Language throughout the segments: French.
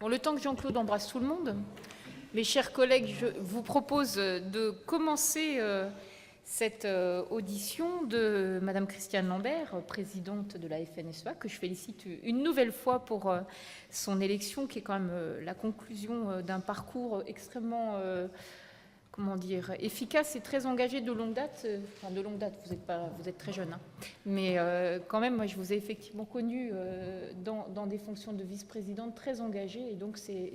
Bon, le temps que Jean-Claude embrasse tout le monde, mes chers collègues, je vous propose de commencer cette audition de Madame Christiane Lambert, présidente de la FNSEA, que je félicite une nouvelle fois pour son élection, qui est quand même la conclusion d'un parcours extrêmement, comment dire, efficace et très engagé de longue date. Enfin, de longue date, vous êtes très jeune, hein. Mais quand même, moi, je vous ai effectivement connu dans des fonctions de vice-présidente très engagée, et donc c'est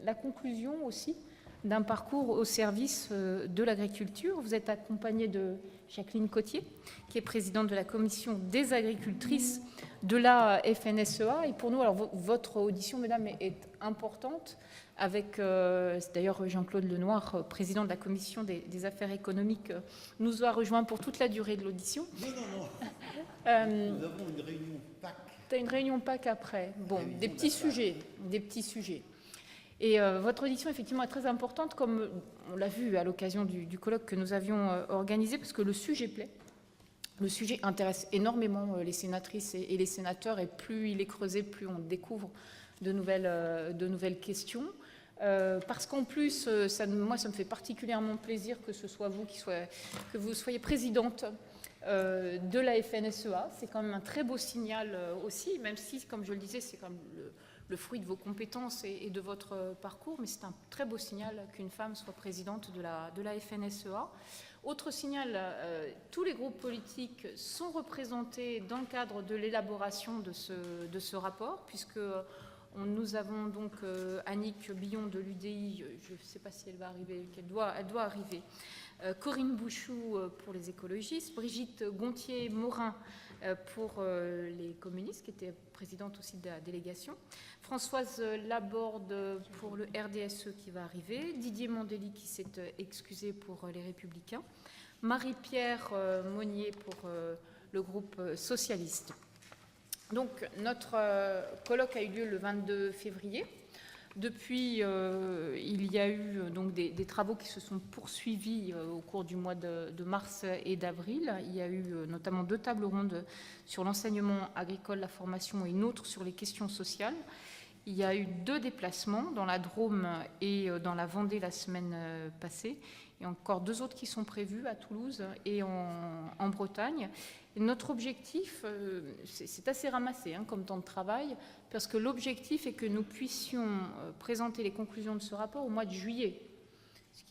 la conclusion aussi d'un parcours au service de l'agriculture. Vous êtes accompagnée de Jacqueline Cottier, qui est présidente de la commission des agricultrices de la FNSEA. Et pour nous, alors votre audition, mesdames, est importante, avec d'ailleurs Jean-Claude Lenoir, président de la commission des affaires économiques, nous a rejoint pour toute la durée de l'audition. Non. Nous avons une réunion PAC. Tu as une réunion PAC après. Bon, des petits sujets. Et votre audition, effectivement, est très importante, comme on l'a vu à l'occasion du colloque que nous avions organisé, parce que le sujet plaît. Le sujet intéresse énormément les sénatrices et les sénateurs, et plus il est creusé, plus on découvre de nouvelles questions. Parce qu'en plus, moi, ça me fait particulièrement plaisir que ce soit vous que vous soyez présidente de la FNSEA. C'est quand même un très beau signal aussi, même si, comme je le disais, c'est quand même le fruit de vos compétences et de votre parcours, mais c'est un très beau signal qu'une femme soit présidente de la FNSEA. Autre signal, tous les groupes politiques sont représentés dans le cadre de l'élaboration de ce rapport, puisque nous avons donc Annick Billon de l'UDI, je ne sais pas si elle va arriver, elle doit arriver, Corinne Bouchou pour les écologistes, Brigitte Gontier-Morin pour les communistes, qui était présidente aussi de la délégation, Françoise Laborde pour le RDSE qui va arriver, Didier Mandeli qui s'est excusé pour les Républicains, Marie-Pierre Monnier pour le groupe socialiste. Donc notre colloque a eu lieu le 22 février. Depuis, il y a eu donc des travaux qui se sont poursuivis au cours du mois de mars et d'avril. Il y a eu notamment 2 tables rondes sur l'enseignement agricole, la formation, et une autre sur les questions sociales. Il y a eu 2 déplacements dans la Drôme et dans la Vendée la semaine passée, et encore 2 autres qui sont prévus à Toulouse et en Bretagne. Et notre objectif, c'est assez ramassé comme temps de travail, parce que l'objectif est que nous puissions présenter les conclusions de ce rapport au mois de juillet, ce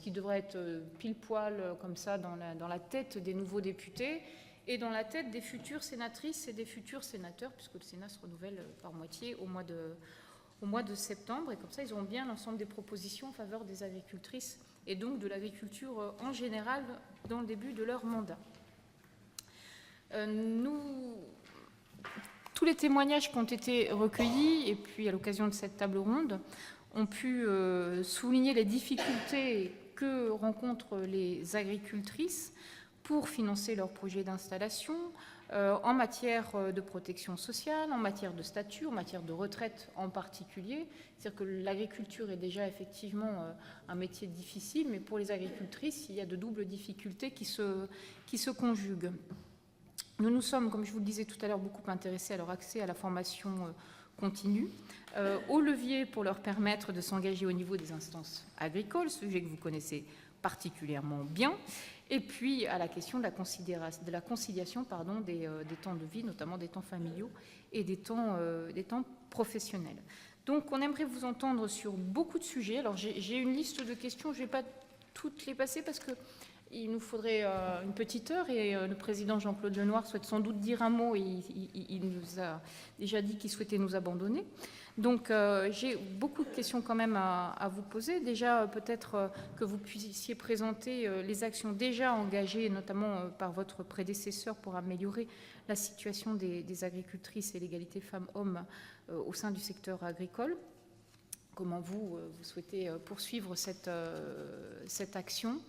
qui devrait être pile poil comme ça dans la tête des nouveaux députés et dans la tête des futures sénatrices et des futurs sénateurs, puisque le Sénat se renouvelle par moitié au mois de septembre, et comme ça ils auront bien l'ensemble des propositions en faveur des agricultrices et donc de l'agriculture en général dans le début de leur mandat. Tous les témoignages qui ont été recueillis, et puis à l'occasion de cette table ronde, ont pu souligner les difficultés que rencontrent les agricultrices pour financer leurs projets d'installation en matière de protection sociale, en matière de statut, en matière de retraite en particulier. C'est-à-dire que l'agriculture est déjà effectivement un métier difficile, mais pour les agricultrices, il y a de doubles difficultés qui se conjuguent. Nous nous sommes, comme je vous le disais tout à l'heure, beaucoup intéressés à leur accès à la formation continue, aux leviers pour leur permettre de s'engager au niveau des instances agricoles, sujet que vous connaissez particulièrement bien, et puis à la question de la conciliation des temps de vie, notamment des temps familiaux et des temps professionnels. Donc on aimerait vous entendre sur beaucoup de sujets. Alors j'ai une liste de questions, je ne vais pas toutes les passer parce que il nous faudrait une petite heure, et le président Jean-Claude Lenoir souhaite sans doute dire un mot, et il nous a déjà dit qu'il souhaitait nous abandonner. Donc j'ai beaucoup de questions quand même à vous poser. Déjà, peut-être que vous puissiez présenter les actions déjà engagées, notamment par votre prédécesseur, pour améliorer la situation des agricultrices et l'égalité femmes-hommes au sein du secteur agricole. Comment vous souhaitez poursuivre cette action.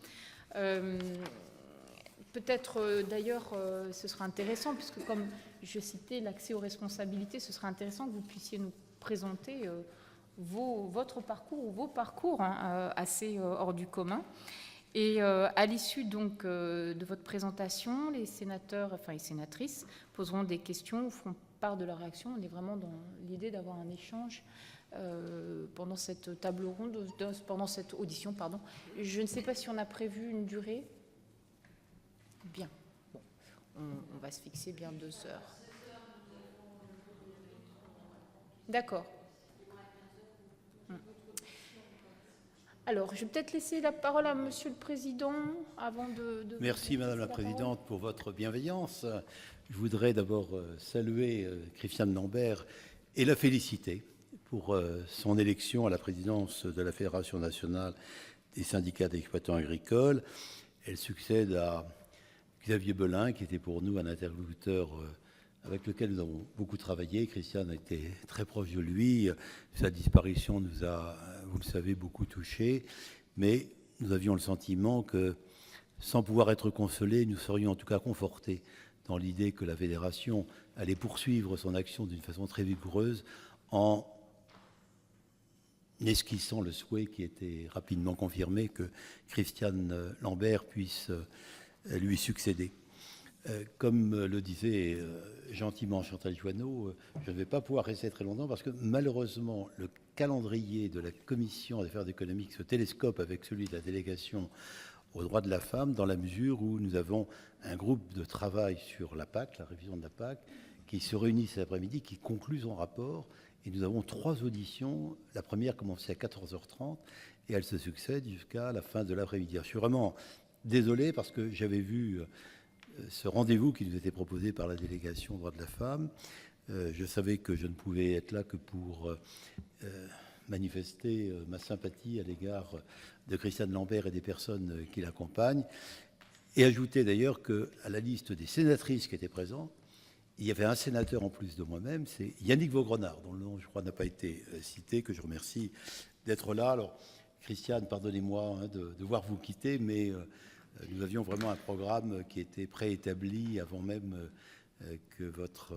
Peut-être d'ailleurs ce sera intéressant, puisque comme je citais l'accès aux responsabilités, ce sera intéressant que vous puissiez nous présenter votre parcours ou vos parcours assez hors du commun. Et à l'issue donc de votre présentation, les sénateurs, enfin les sénatrices, poseront des questions ou feront part de leur réaction. On est vraiment dans l'idée d'avoir un échange pendant cette table ronde, pendant cette audition, pardon. Je ne sais pas si on a prévu une durée. Bien. Bon. On va se fixer bien 2 heures. D'accord. Alors, je vais peut-être laisser la parole à Monsieur le Président avant de Merci Madame la Présidente pour votre bienveillance. Je voudrais d'abord saluer Christiane Lambert et la féliciter pour son élection à la présidence de la Fédération nationale des syndicats d'exploitants agricoles. Elle succède à Xavier Belin, qui était pour nous un interlocuteur avec lequel nous avons beaucoup travaillé. Christiane a été très proche de lui. Sa disparition nous a, vous le savez, beaucoup touchés. Mais nous avions le sentiment que, sans pouvoir être consolés, nous serions en tout cas confortés dans l'idée que la Fédération allait poursuivre son action d'une façon très vigoureuse en esquissant le souhait qui était rapidement confirmé que Christiane Lambert puisse lui succéder. Comme le disait gentiment Chantal Joanneau, je ne vais pas pouvoir rester très longtemps parce que malheureusement, le calendrier de la Commission des affaires économiques se télescope avec celui de la délégation aux droits de la femme, dans la mesure où nous avons un groupe de travail sur la PAC, la révision de la PAC, qui se réunit cet après-midi, qui conclut son rapport. Et nous avons 3 auditions. La première commençait à 14h30 et elle se succède jusqu'à la fin de l'après-midi. Je suis vraiment désolé parce que j'avais vu ce rendez-vous qui nous était proposé par la délégation aux droits de la femme. Je savais que je ne pouvais être là que pour manifester ma sympathie à l'égard de Christiane Lambert et des personnes qui l'accompagnent. Et ajouter d'ailleurs qu'à la liste des sénatrices qui étaient présentes, il y avait un sénateur en plus de moi-même, c'est Yannick Vaugrenard, dont le nom, je crois, n'a pas été cité, que je remercie d'être là. Alors, Christiane, pardonnez-moi de devoir vous quitter, mais nous avions vraiment un programme qui était préétabli avant même que votre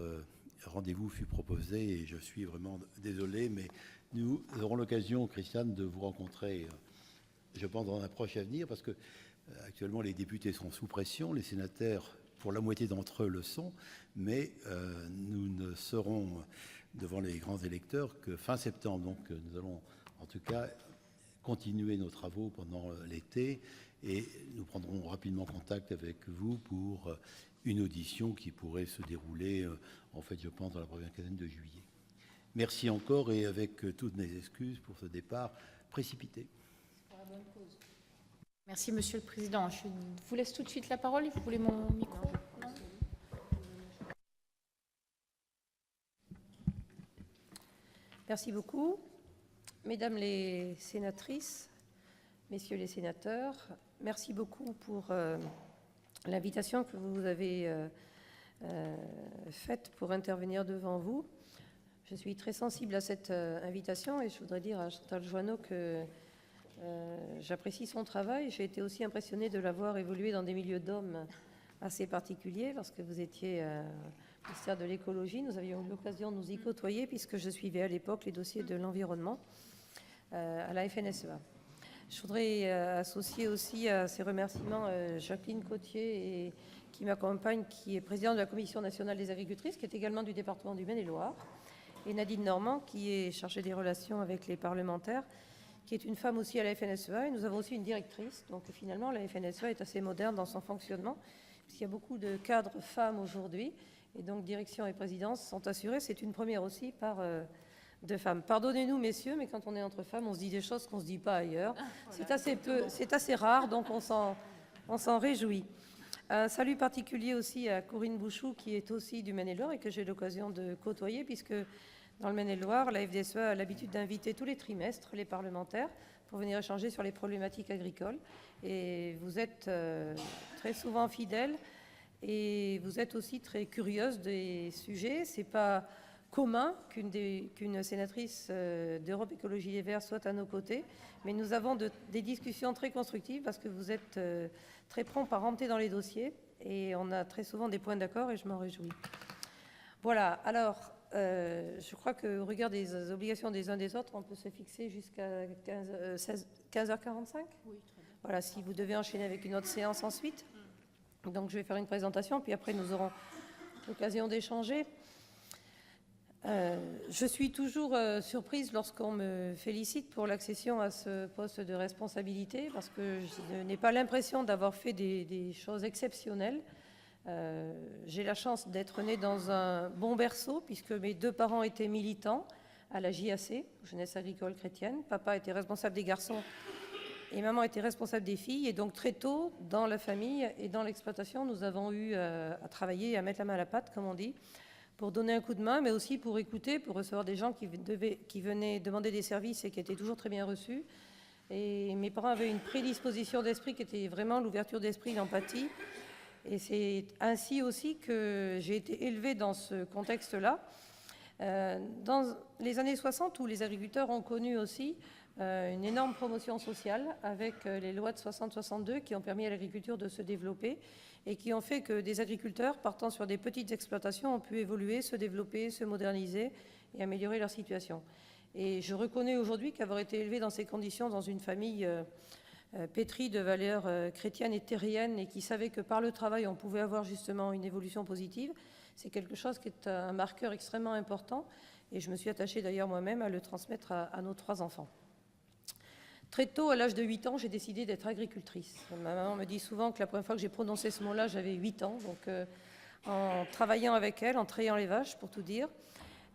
rendez-vous fut proposé, et je suis vraiment désolé, mais nous aurons l'occasion, Christiane, de vous rencontrer, je pense, dans un proche avenir, parce que actuellement, les députés sont sous pression, les sénateurs, pour la moitié d'entre eux, le sont, mais nous ne serons devant les grands électeurs que fin septembre. Donc nous allons en tout cas continuer nos travaux pendant l'été et nous prendrons rapidement contact avec vous pour une audition qui pourrait se dérouler, en fait, je pense, dans la première quinzaine de juillet. Merci encore et avec toutes mes excuses pour ce départ précipité. Merci, Monsieur le Président. Je vous laisse tout de suite la parole. Vous voulez mon micro? Non. Merci beaucoup. Mesdames les sénatrices, Messieurs les sénateurs, merci beaucoup pour l'invitation que vous avez faite pour intervenir devant vous. Je suis très sensible à cette invitation et je voudrais dire à Chantal Joanneau que j'apprécie son travail. J'ai été aussi impressionnée de la voir évoluer dans des milieux d'hommes assez particuliers lorsque vous étiez au ministère de l'écologie. Nous avions eu l'occasion de nous y côtoyer puisque je suivais à l'époque les dossiers de l'environnement à la FNSEA. Je voudrais associer aussi à ces remerciements Jacqueline Cottier, qui m'accompagne, qui est présidente de la Commission nationale des agricultrices, qui est également du département du Maine-et-Loire, et Nadine Normand, qui est chargée des relations avec les parlementaires, qui est une femme aussi à la FNSEA, et nous avons aussi une directrice. Donc finalement, la FNSEA est assez moderne dans son fonctionnement, puisqu'il y a beaucoup de cadres femmes aujourd'hui, et donc direction et présidence sont assurées. C'est une première aussi par de femmes. Pardonnez-nous, messieurs, mais quand on est entre femmes, on se dit des choses qu'on ne se dit pas ailleurs. C'est assez rare, donc on s'en réjouit. Un salut particulier aussi à Corinne Bouchou, qui est aussi du Maine-et-Loire et que j'ai l'occasion de côtoyer, puisque dans le Maine-et-Loire, la FDSEA a l'habitude d'inviter tous les trimestres les parlementaires pour venir échanger sur les problématiques agricoles. Et vous êtes très souvent fidèles et vous êtes aussi très curieuse des sujets. Ce n'est pas commun qu'une sénatrice d'Europe Écologie Les Verts soit à nos côtés, mais nous avons des discussions très constructives parce que vous êtes très prompt à rentrer dans les dossiers et on a très souvent des points d'accord et je m'en réjouis. Voilà, alors je crois qu'au regard des obligations des uns des autres, on peut se fixer jusqu'à 15h45. Oui, très bien. Voilà, si vous devez enchaîner avec une autre séance ensuite. Donc je vais faire une présentation, puis après nous aurons l'occasion d'échanger. Je suis toujours surprise lorsqu'on me félicite pour l'accession à ce poste de responsabilité, parce que je n'ai pas l'impression d'avoir fait des choses exceptionnelles. J'ai la chance d'être née dans un bon berceau, puisque mes 2 parents étaient militants à la JAC, Jeunesse agricole chrétienne. Papa était responsable des garçons et maman était responsable des filles. Et donc très tôt, dans la famille et dans l'exploitation, nous avons eu à travailler, à mettre la main à la pâte, comme on dit, pour donner un coup de main, mais aussi pour écouter, pour recevoir des gens qui venaient demander des services et qui étaient toujours très bien reçus. Et mes parents avaient une prédisposition d'esprit qui était vraiment l'ouverture d'esprit, l'empathie. Et c'est ainsi aussi que j'ai été élevée dans ce contexte-là. Dans les années 60, où les agriculteurs ont connu aussi une énorme promotion sociale avec les lois de 60-62 qui ont permis à l'agriculture de se développer et qui ont fait que des agriculteurs partant sur des petites exploitations ont pu évoluer, se développer, se moderniser et améliorer leur situation. Et je reconnais aujourd'hui qu'avoir été élevée dans ces conditions, dans une famille pétrie de valeurs chrétiennes et terriennes et qui savait que par le travail on pouvait avoir justement une évolution positive, c'est quelque chose qui est un marqueur extrêmement important et je me suis attachée d'ailleurs moi-même à le transmettre à nos 3 enfants. Très tôt, à l'âge de 8 ans, j'ai décidé d'être agricultrice. Ma maman me dit souvent que la première fois que j'ai prononcé ce mot-là, j'avais 8 ans, donc en travaillant avec elle, en trayant les vaches pour tout dire.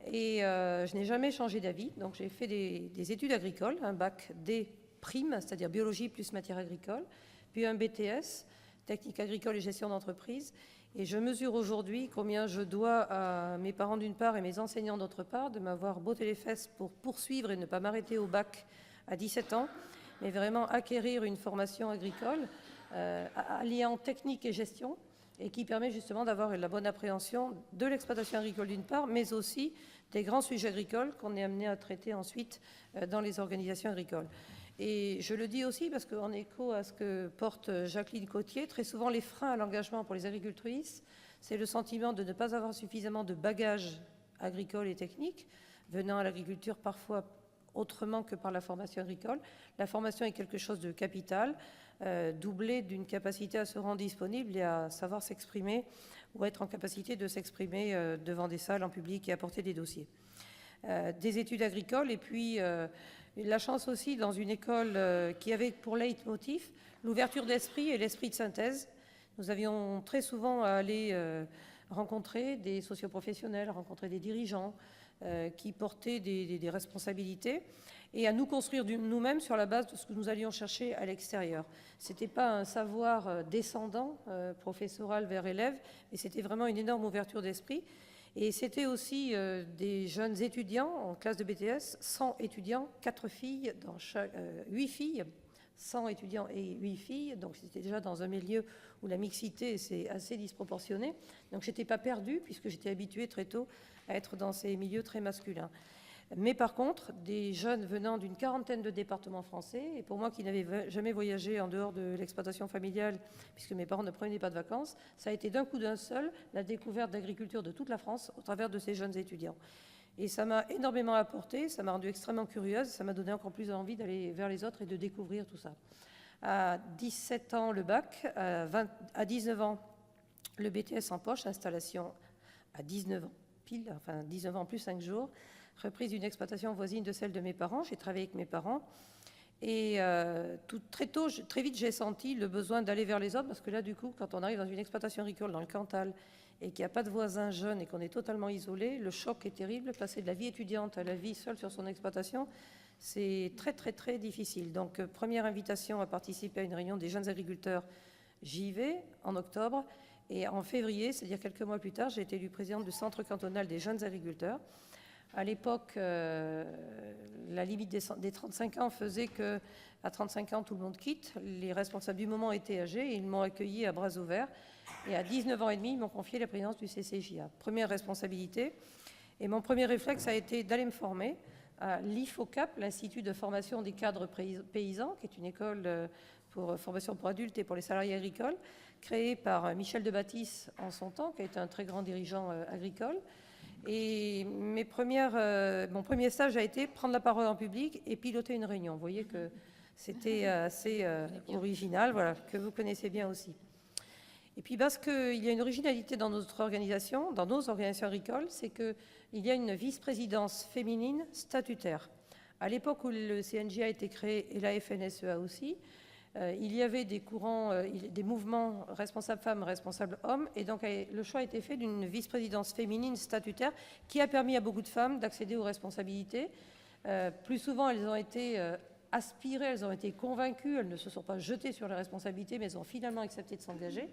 Et je n'ai jamais changé d'avis, donc j'ai fait des études agricoles, un bac D', c'est-à-dire biologie plus matière agricole, puis un BTS, technique agricole et gestion d'entreprise. Et je mesure aujourd'hui combien je dois à mes parents d'une part et mes enseignants d'autre part de m'avoir botté les fesses pour poursuivre et ne pas m'arrêter au bac à 17 ans, mais vraiment acquérir une formation agricole alliant technique et gestion et qui permet justement d'avoir la bonne appréhension de l'exploitation agricole d'une part, mais aussi des grands sujets agricoles qu'on est amené à traiter ensuite dans les organisations agricoles. Et je le dis aussi parce qu'en écho à ce que porte Jacqueline Cottier, très souvent les freins à l'engagement pour les agricultrices, c'est le sentiment de ne pas avoir suffisamment de bagages agricoles et techniques, venant à l'agriculture parfois autrement que par la formation agricole. La formation est quelque chose de capital, doublé d'une capacité à se rendre disponible et à savoir s'exprimer ou être en capacité de s'exprimer devant des salles en public et apporter des dossiers. Des études agricoles et puis la chance aussi dans une école qui avait pour leitmotiv l'ouverture d'esprit et l'esprit de synthèse. Nous avions très souvent à aller rencontrer des socioprofessionnels, rencontrer des dirigeants qui portaient des responsabilités et à nous construire nous-mêmes sur la base de ce que nous allions chercher à l'extérieur. Ce n'était pas un savoir descendant, professoral vers élève, mais c'était vraiment une énorme ouverture d'esprit. Et c'était aussi des jeunes étudiants en classe de BTS, 100 étudiants, 4 filles, 8 filles, 100 étudiants et 8 filles. Donc c'était déjà dans un milieu où la mixité c'est assez disproportionné. Donc je n'étais pas perdue puisque j'étais habituée très tôt à être dans ces milieux très masculins. Mais par contre, des jeunes venant d'une quarantaine de départements français, et pour moi qui n'avais jamais voyagé en dehors de l'exploitation familiale, puisque mes parents ne prenaient pas de vacances, ça a été d'un coup d'un seul la découverte d'agriculture de toute la France au travers de ces jeunes étudiants. Et ça m'a énormément apporté, ça m'a rendue extrêmement curieuse, ça m'a donné encore plus envie d'aller vers les autres et de découvrir tout ça. À 17 ans, le bac, à 19 ans, le BTS en poche, installation à 19 ans, pile, enfin 19 ans plus 5 jours, reprise d'une exploitation voisine de celle de mes parents. J'ai travaillé avec mes parents. Et très vite, j'ai senti le besoin d'aller vers les autres, parce que là, du coup, quand on arrive dans une exploitation agricole dans le Cantal et qu'il n'y a pas de voisins jeunes et qu'on est totalement isolé, le choc est terrible. Passer de la vie étudiante à la vie seule sur son exploitation, c'est très, très, très difficile. Donc, première invitation à participer à une réunion des jeunes agriculteurs, j'y vais en octobre. Et en février, c'est-à-dire quelques mois plus tard, j'ai été élue présidente du Centre cantonal des jeunes agriculteurs. À l'époque, la limite des 35 ans faisait qu'à 35 ans, tout le monde quitte. Les responsables du moment étaient âgés et ils m'ont accueilli à bras ouverts. Et à 19 ans et demi, ils m'ont confié la présidence du CCJA. Première responsabilité. Et mon premier réflexe a été d'aller me former à l'IFOCAP, l'Institut de formation des cadres paysans, qui est une école pour formation pour adultes et pour les salariés agricoles, créée par Michel de Bâtisse en son temps, qui a été un très grand dirigeant agricole. Et mon premier stage a été prendre la parole en public et piloter une réunion. Vous voyez que c'était assez original, voilà, que vous connaissez bien aussi. Et puis parce qu'il y a une originalité dans notre organisation, dans nos organisations agricoles, c'est que il y a une vice-présidence féminine statutaire. À l'époque où le CNJ a été créé, et la FNSEA aussi, il y avait des courants, des mouvements responsables femmes, responsables hommes, et donc le choix a été fait d'une vice-présidence féminine statutaire qui a permis à beaucoup de femmes d'accéder aux responsabilités. Plus souvent, elles ont été aspirées, elles ont été convaincues, elles ne se sont pas jetées sur les responsabilités, mais elles ont finalement accepté de s'engager,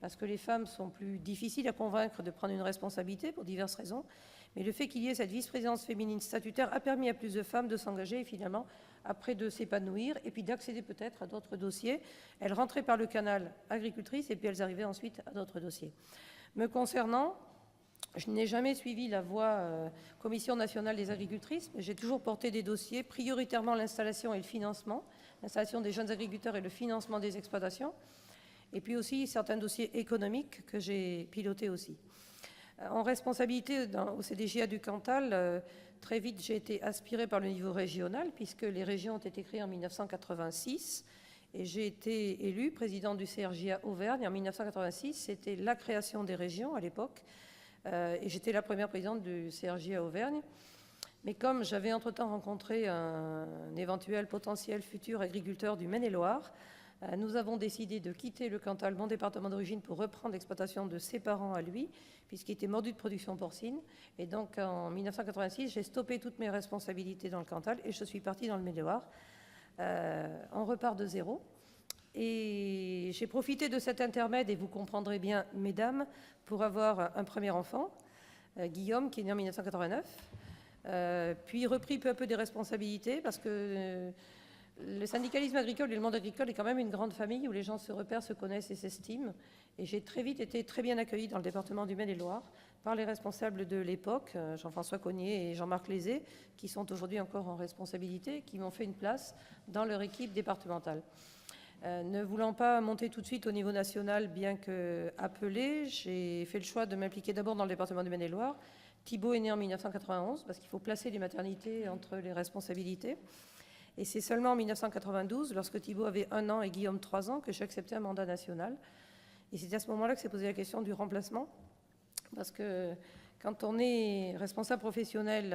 parce que les femmes sont plus difficiles à convaincre de prendre une responsabilité pour diverses raisons. Mais le fait qu'il y ait cette vice-présidence féminine statutaire a permis à plus de femmes de s'engager et finalement, après, de s'épanouir et puis d'accéder peut-être à d'autres dossiers. Elles rentraient par le canal agricultrice et puis elles arrivaient ensuite à d'autres dossiers. Me concernant, je n'ai jamais suivi la voie Commission nationale des agricultrices, mais j'ai toujours porté des dossiers, prioritairement l'installation et le financement, l'installation des jeunes agriculteurs et le financement des exploitations, et puis aussi certains dossiers économiques que j'ai pilotés aussi. En responsabilité au CDJA du Cantal, très vite j'ai été aspirée par le niveau régional, puisque les régions ont été créées en 1986, et j'ai été élue présidente du CRJA Auvergne en 1986. C'était la création des régions à l'époque, et j'étais la première présidente du CRJA Auvergne. Mais comme j'avais entre-temps rencontré un éventuel potentiel futur agriculteur du Maine-et-Loire, nous avons décidé de quitter le Cantal, mon département d'origine, pour reprendre l'exploitation de ses parents à lui, puisqu'il était mordu de production porcine. Et donc, en 1986, j'ai stoppé toutes mes responsabilités dans le Cantal et je suis partie dans le Maine-et-Loire. On repart de zéro. Et j'ai profité de cet intermède, et vous comprendrez bien, mesdames, pour avoir un premier enfant, Guillaume, qui est né en 1989, puis repris peu à peu des responsabilités, parce que le syndicalisme agricole et le monde agricole est quand même une grande famille où les gens se repèrent, se connaissent et s'estiment. Et j'ai très vite été très bien accueillie dans le département du Maine-et-Loire par les responsables de l'époque, Jean-François Cognier et Jean-Marc Lézé, qui sont aujourd'hui encore en responsabilité, qui m'ont fait une place dans leur équipe départementale. Ne voulant pas monter tout de suite au niveau national, bien qu'appelé, j'ai fait le choix de m'impliquer d'abord dans le département du Maine-et-Loire. Thibault est né en 1991, parce qu'il faut placer les maternités entre les responsabilités. Et c'est seulement en 1992, lorsque Thibault avait 1 an et Guillaume 3 ans, que j'ai accepté un mandat national. Et c'est à ce moment-là que s'est posée la question du remplacement. Parce que quand on est responsable professionnel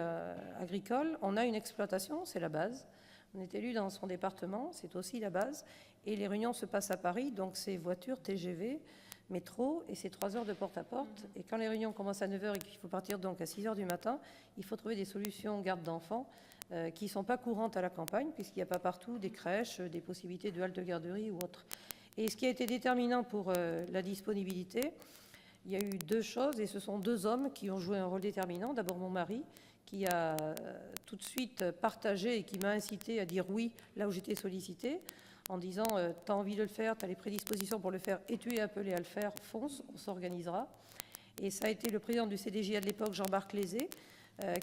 agricole, on a une exploitation, c'est la base. On est élu dans son département, c'est aussi la base. Et les réunions se passent à Paris, donc c'est voiture, TGV, métro, et c'est 3 heures de porte-à-porte. Et quand les réunions commencent à 9 h et qu'il faut partir donc à 6 h du matin, il faut trouver des solutions garde d'enfants qui ne sont pas courantes à la campagne, puisqu'il n'y a pas partout des crèches, des possibilités de halte garderie ou autre. Et ce qui a été déterminant pour la disponibilité, il y a eu 2 choses, et ce sont 2 hommes qui ont joué un rôle déterminant. D'abord mon mari, qui a tout de suite partagé et qui m'a incité à dire oui là où j'étais sollicitée, en disant « tu as envie de le faire, tu as les prédispositions pour le faire et tu es appelé à le faire, fonce, on s'organisera ». Et ça a été le président du CDJA de l'époque, Jean-Marc Lézé,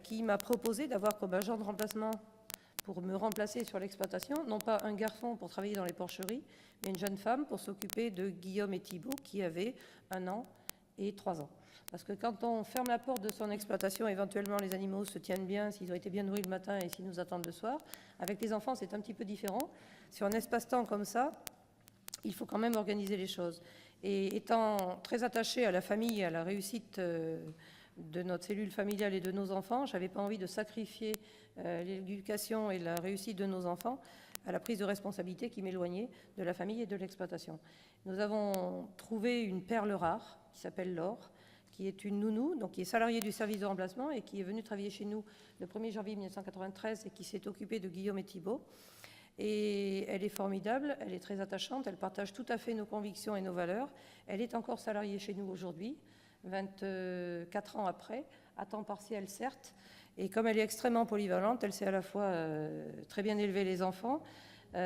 qui m'a proposé d'avoir comme agent de remplacement pour me remplacer sur l'exploitation, non pas un garçon pour travailler dans les porcheries, mais une jeune femme pour s'occuper de Guillaume et Thibault qui avaient 1 an et 3 ans. Parce que quand on ferme la porte de son exploitation, éventuellement les animaux se tiennent bien, s'ils ont été bien nourris le matin et s'ils nous attendent le soir. Avec les enfants, c'est un petit peu différent. Sur un espace-temps comme ça, il faut quand même organiser les choses. Et étant très attachée à la famille et à la réussite de notre cellule familiale et de nos enfants, je n'avais pas envie de sacrifier l'éducation et la réussite de nos enfants à la prise de responsabilité qui m'éloignait de la famille et de l'exploitation. Nous avons trouvé une perle rare qui s'appelle Laure, qui est une nounou, donc qui est salariée du service de remplacement et qui est venue travailler chez nous le 1er janvier 1993 et qui s'est occupée de Guillaume et Thibault. Et elle est formidable, elle est très attachante, elle partage tout à fait nos convictions et nos valeurs. Elle est encore salariée chez nous aujourd'hui, 24 ans après, à temps partiel certes. Et comme elle est extrêmement polyvalente, elle sait à la fois très bien élever les enfants,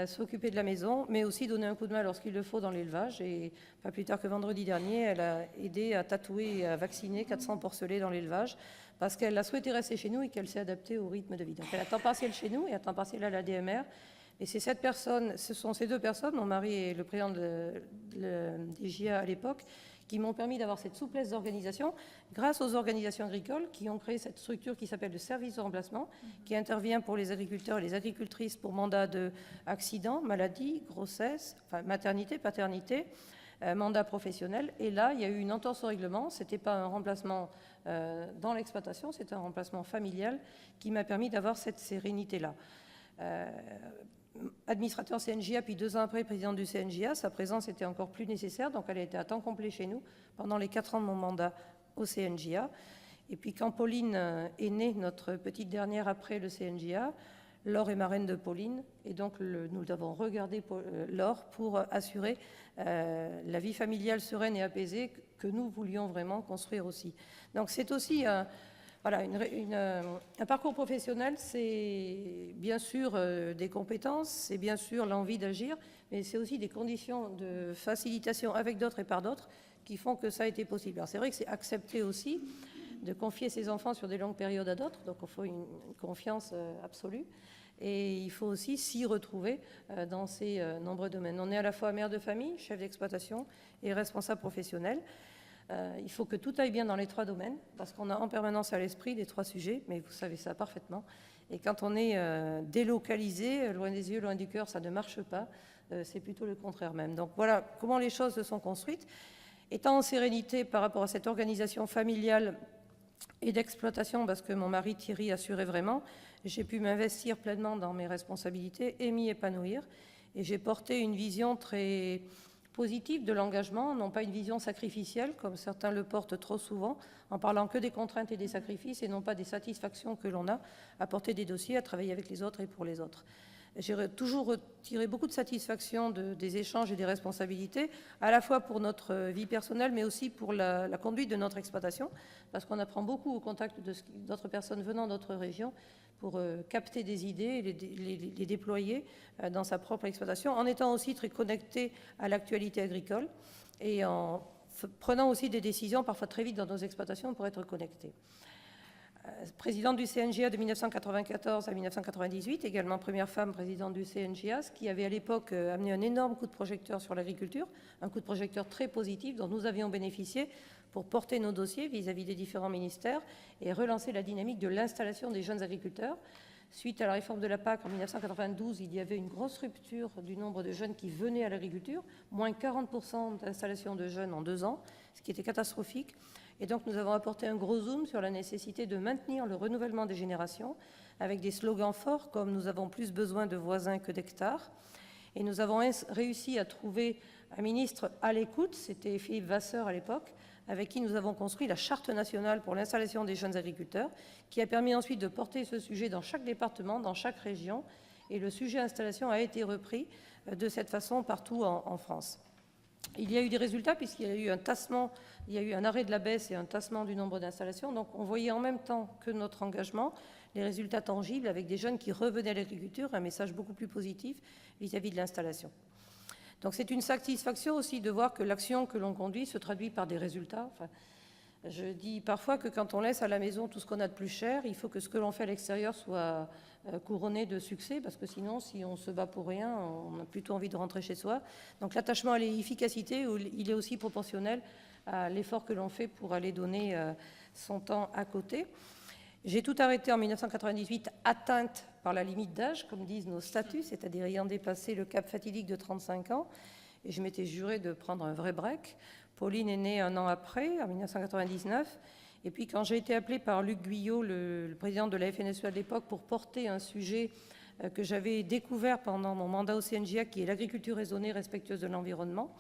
s'occuper de la maison, mais aussi donner un coup de main lorsqu'il le faut dans l'élevage. Et pas plus tard que vendredi dernier, elle a aidé à tatouer et à vacciner 400 porcelets dans l'élevage parce qu'elle a souhaité rester chez nous et qu'elle s'est adaptée au rythme de vie. Donc elle a temps partiel chez nous et à temps partiel à la DMR. Et c'est cette personne, ce sont ces 2 personnes, mon mari et le président des JA à l'époque, qui m'ont permis d'avoir cette souplesse d'organisation grâce aux organisations agricoles qui ont créé cette structure qui s'appelle le service de remplacement, qui intervient pour les agriculteurs et les agricultrices pour mandat d'accident, maladie, grossesse, enfin maternité, paternité, mandat professionnel. Et là, il y a eu une entorse au règlement. Ce n'était pas un remplacement dans l'exploitation, c'était un remplacement familial qui m'a permis d'avoir cette sérénité-là. Administrateur CNJA, puis 2 ans après président du CNJA, sa présence était encore plus nécessaire, donc elle a été à temps complet chez nous pendant les 4 ans de mon mandat au CNJA. Et puis quand Pauline est née, notre petite dernière après le CNJA, Laure est marraine de Pauline, et donc nous avons regardé Laure pour assurer la vie familiale sereine et apaisée que nous voulions vraiment construire aussi. Donc c'est aussi voilà, un parcours professionnel, c'est bien sûr des compétences, c'est bien sûr l'envie d'agir, mais c'est aussi des conditions de facilitation avec d'autres et par d'autres qui font que ça a été possible. Alors c'est vrai que c'est accepté aussi de confier ses enfants sur des longues périodes à d'autres, donc il faut une confiance absolue. Et il faut aussi s'y retrouver dans ces nombreux domaines. On est à la fois mère de famille, chef d'exploitation et responsable professionnel. Il faut que tout aille bien dans les 3 domaines, parce qu'on a en permanence à l'esprit les 3 sujets, mais vous savez ça parfaitement. Et quand on est délocalisé, loin des yeux, loin du cœur, ça ne marche pas. C'est plutôt le contraire même. Donc voilà comment les choses se sont construites. Étant en sérénité par rapport à cette organisation familiale et d'exploitation, parce que mon mari Thierry assurait vraiment, j'ai pu m'investir pleinement dans mes responsabilités et m'y épanouir. Et j'ai porté une vision très positive de l'engagement, non pas une vision sacrificielle, comme certains le portent trop souvent, en parlant que des contraintes et des sacrifices, et non pas des satisfactions que l'on a à porter des dossiers, à travailler avec les autres et pour les autres. J'ai toujours retiré beaucoup de satisfaction des échanges et des responsabilités, à la fois pour notre vie personnelle, mais aussi pour la conduite de notre exploitation, parce qu'on apprend beaucoup au contact d'autres personnes venant d'autres régions pour capter des idées et les déployer dans sa propre exploitation, en étant aussi très connecté à l'actualité agricole et en prenant aussi des décisions parfois très vite dans nos exploitations pour être connecté. Présidente du CNJA de 1994 à 1998, également première femme présidente du CNJA, ce qui avait à l'époque amené un énorme coup de projecteur sur l'agriculture, un coup de projecteur très positif dont nous avions bénéficié pour porter nos dossiers vis-à-vis des différents ministères et relancer la dynamique de l'installation des jeunes agriculteurs. Suite à la réforme de la PAC en 1992, il y avait une grosse rupture du nombre de jeunes qui venaient à l'agriculture, moins 40% d'installation de jeunes en 2 ans, ce qui était catastrophique. Et donc nous avons apporté un gros zoom sur la nécessité de maintenir le renouvellement des générations avec des slogans forts comme « Nous avons plus besoin de voisins que d'hectares ». Et nous avons réussi à trouver un ministre à l'écoute, c'était Philippe Vasseur à l'époque, avec qui nous avons construit la Charte nationale pour l'installation des jeunes agriculteurs, qui a permis ensuite de porter ce sujet dans chaque département, dans chaque région. Et le sujet installation a été repris de cette façon partout en France. Il y a eu des résultats puisqu'il y a eu un tassement, il y a eu un arrêt de la baisse et un tassement du nombre d'installations. Donc on voyait en même temps que notre engagement les résultats tangibles avec des jeunes qui revenaient à l'agriculture, un message beaucoup plus positif vis-à-vis de l'installation. Donc c'est une satisfaction aussi de voir que l'action que l'on conduit se traduit par des résultats. Enfin, je dis parfois que quand on laisse à la maison tout ce qu'on a de plus cher, il faut que ce que l'on fait à l'extérieur soit couronné de succès, parce que sinon, si on se bat pour rien, on a plutôt envie de rentrer chez soi. Donc l'attachement à l'efficacité, il est aussi proportionnel à l'effort que l'on fait pour aller donner son temps à côté. J'ai tout arrêté en 1998, atteinte par la limite d'âge, comme disent nos statuts, c'est-à-dire ayant dépassé le cap fatidique de 35 ans. Et je m'étais juré de prendre un vrai break. Pauline est née 1 an après, en 1999. Et puis quand j'ai été appelée par Luc Guyot, le président de la FNSEA de l'époque, pour porter un sujet que j'avais découvert pendant mon mandat au CNJA, qui est l'agriculture raisonnée, respectueuse de l'environnement,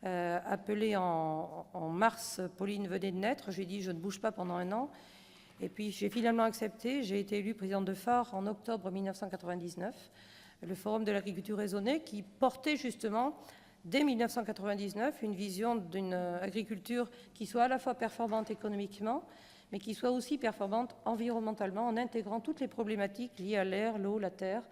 appelée en mars, Pauline venait de naître. Je lui ai dit, je ne bouge pas pendant 1 an. Et puis j'ai finalement accepté. J'ai été élue présidente de phare en octobre 1999, le Forum de l'agriculture raisonnée, qui portait justement, dès 1999, une vision d'une agriculture qui soit à la fois performante économiquement, mais qui soit aussi performante environnementalement, en intégrant toutes les problématiques liées à l'air, l'eau, la terre,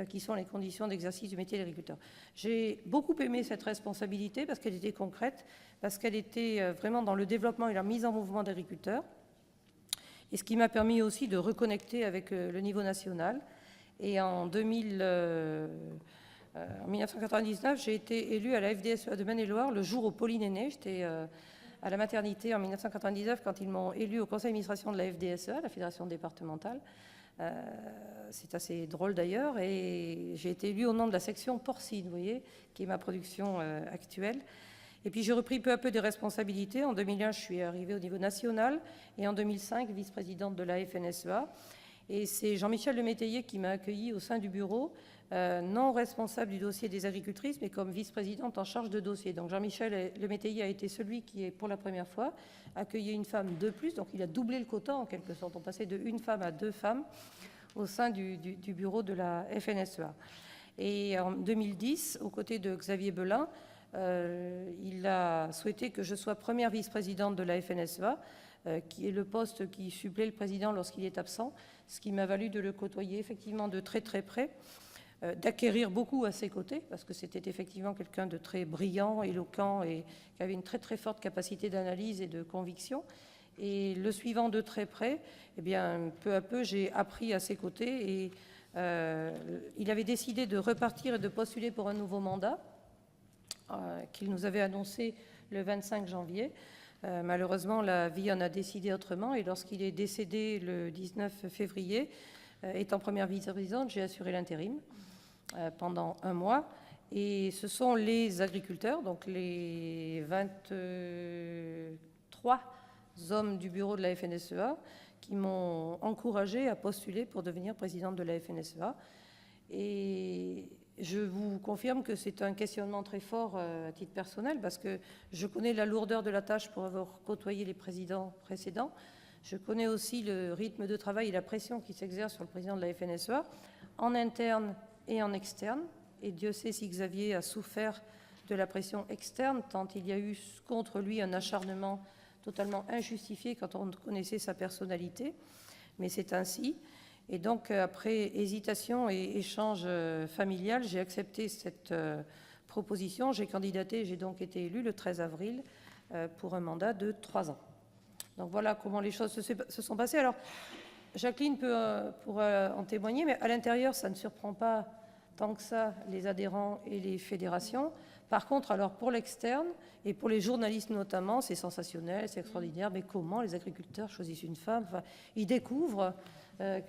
qui sont les conditions d'exercice du métier d'agriculteur. J'ai beaucoup aimé cette responsabilité parce qu'elle était concrète, parce qu'elle était vraiment dans le développement et la mise en mouvement d'agriculteurs, et ce qui m'a permis aussi de reconnecter avec le niveau national. Et en 1999, j'ai été élue à la FDSEA de Maine-et-Loire le jour où Pauline est née. J'étais à la maternité en 1999 quand ils m'ont élue au conseil d'administration de la FDSEA, la fédération départementale. C'est assez drôle d'ailleurs. Et j'ai été élue au nom de la section porcine, vous voyez, qui est ma production actuelle. Et puis j'ai repris peu à peu des responsabilités. En 2001, je suis arrivée au niveau national et en 2005, vice-présidente de la FNSEA. Et c'est Jean-Michel Lemétayer qui m'a accueillie au sein du bureau, non responsable du dossier des agricultrices, mais comme vice-présidente en charge de dossier. Donc Jean-Michel Lemétayer a été celui qui, est pour la première fois, accueilli une femme de plus. Donc il a doublé le quota en quelque sorte. On passait de une femme à 2 femmes au sein du bureau de la FNSEA. Et en 2010, aux côtés de Xavier Belin, il a souhaité que je sois première vice-présidente de la FNSEA, qui est le poste qui supplée le président lorsqu'il est absent, ce qui m'a valu de le côtoyer effectivement de très très près, d'acquérir beaucoup à ses côtés, parce que c'était effectivement quelqu'un de très brillant, éloquent et qui avait une très très forte capacité d'analyse et de conviction. Et le suivant de très près, eh bien, peu à peu, j'ai appris à ses côtés et il avait décidé de repartir et de postuler pour un nouveau mandat qu'il nous avait annoncé le 25 janvier. Malheureusement, la vie en a décidé autrement et lorsqu'il est décédé le 19 février, étant première vice-présidente, j'ai assuré l'intérim pendant 1 mois. Et ce sont les agriculteurs, donc les 23 hommes du bureau de la FNSEA, qui m'ont encouragée à postuler pour devenir présidente de la FNSEA. Et je vous confirme que c'est un questionnement très fort à titre personnel, parce que je connais la lourdeur de la tâche pour avoir côtoyé les présidents précédents. Je connais aussi le rythme de travail et la pression qui s'exerce sur le président de la FNSEA, en interne et en externe. Et Dieu sait si Xavier a souffert de la pression externe, tant il y a eu contre lui un acharnement totalement injustifié quand on connaissait sa personnalité. Mais c'est ainsi. Et donc, après hésitation et échange familial, j'ai accepté cette proposition. J'ai candidaté, j'ai donc été élue le 13 avril pour un mandat de 3 ans. Donc voilà comment les choses se sont passées. Alors, Jacqueline pourra en témoigner, mais à l'intérieur, ça ne surprend pas tant que ça les adhérents et les fédérations. Par contre, alors pour l'externe et pour les journalistes notamment, c'est sensationnel, c'est extraordinaire. Mais comment les agriculteurs choisissent une femme? Enfin, ils découvrent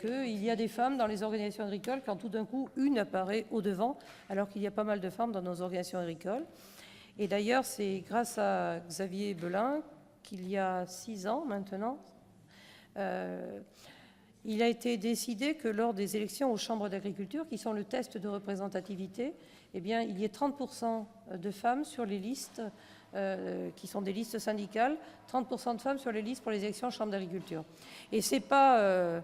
qu'il y a des femmes dans les organisations agricoles quand tout d'un coup une apparaît au devant, alors qu'il y a pas mal de femmes dans nos organisations agricoles. Et d'ailleurs, c'est grâce à Xavier Belin qu'il y a 6 ans maintenant, il a été décidé que lors des élections aux chambres d'agriculture, qui sont le test de représentativité, eh bien, il y ait 30% de femmes sur les listes qui sont des listes syndicales, 30% de femmes sur les listes pour les élections aux chambres d'agriculture. Et ce n'est pas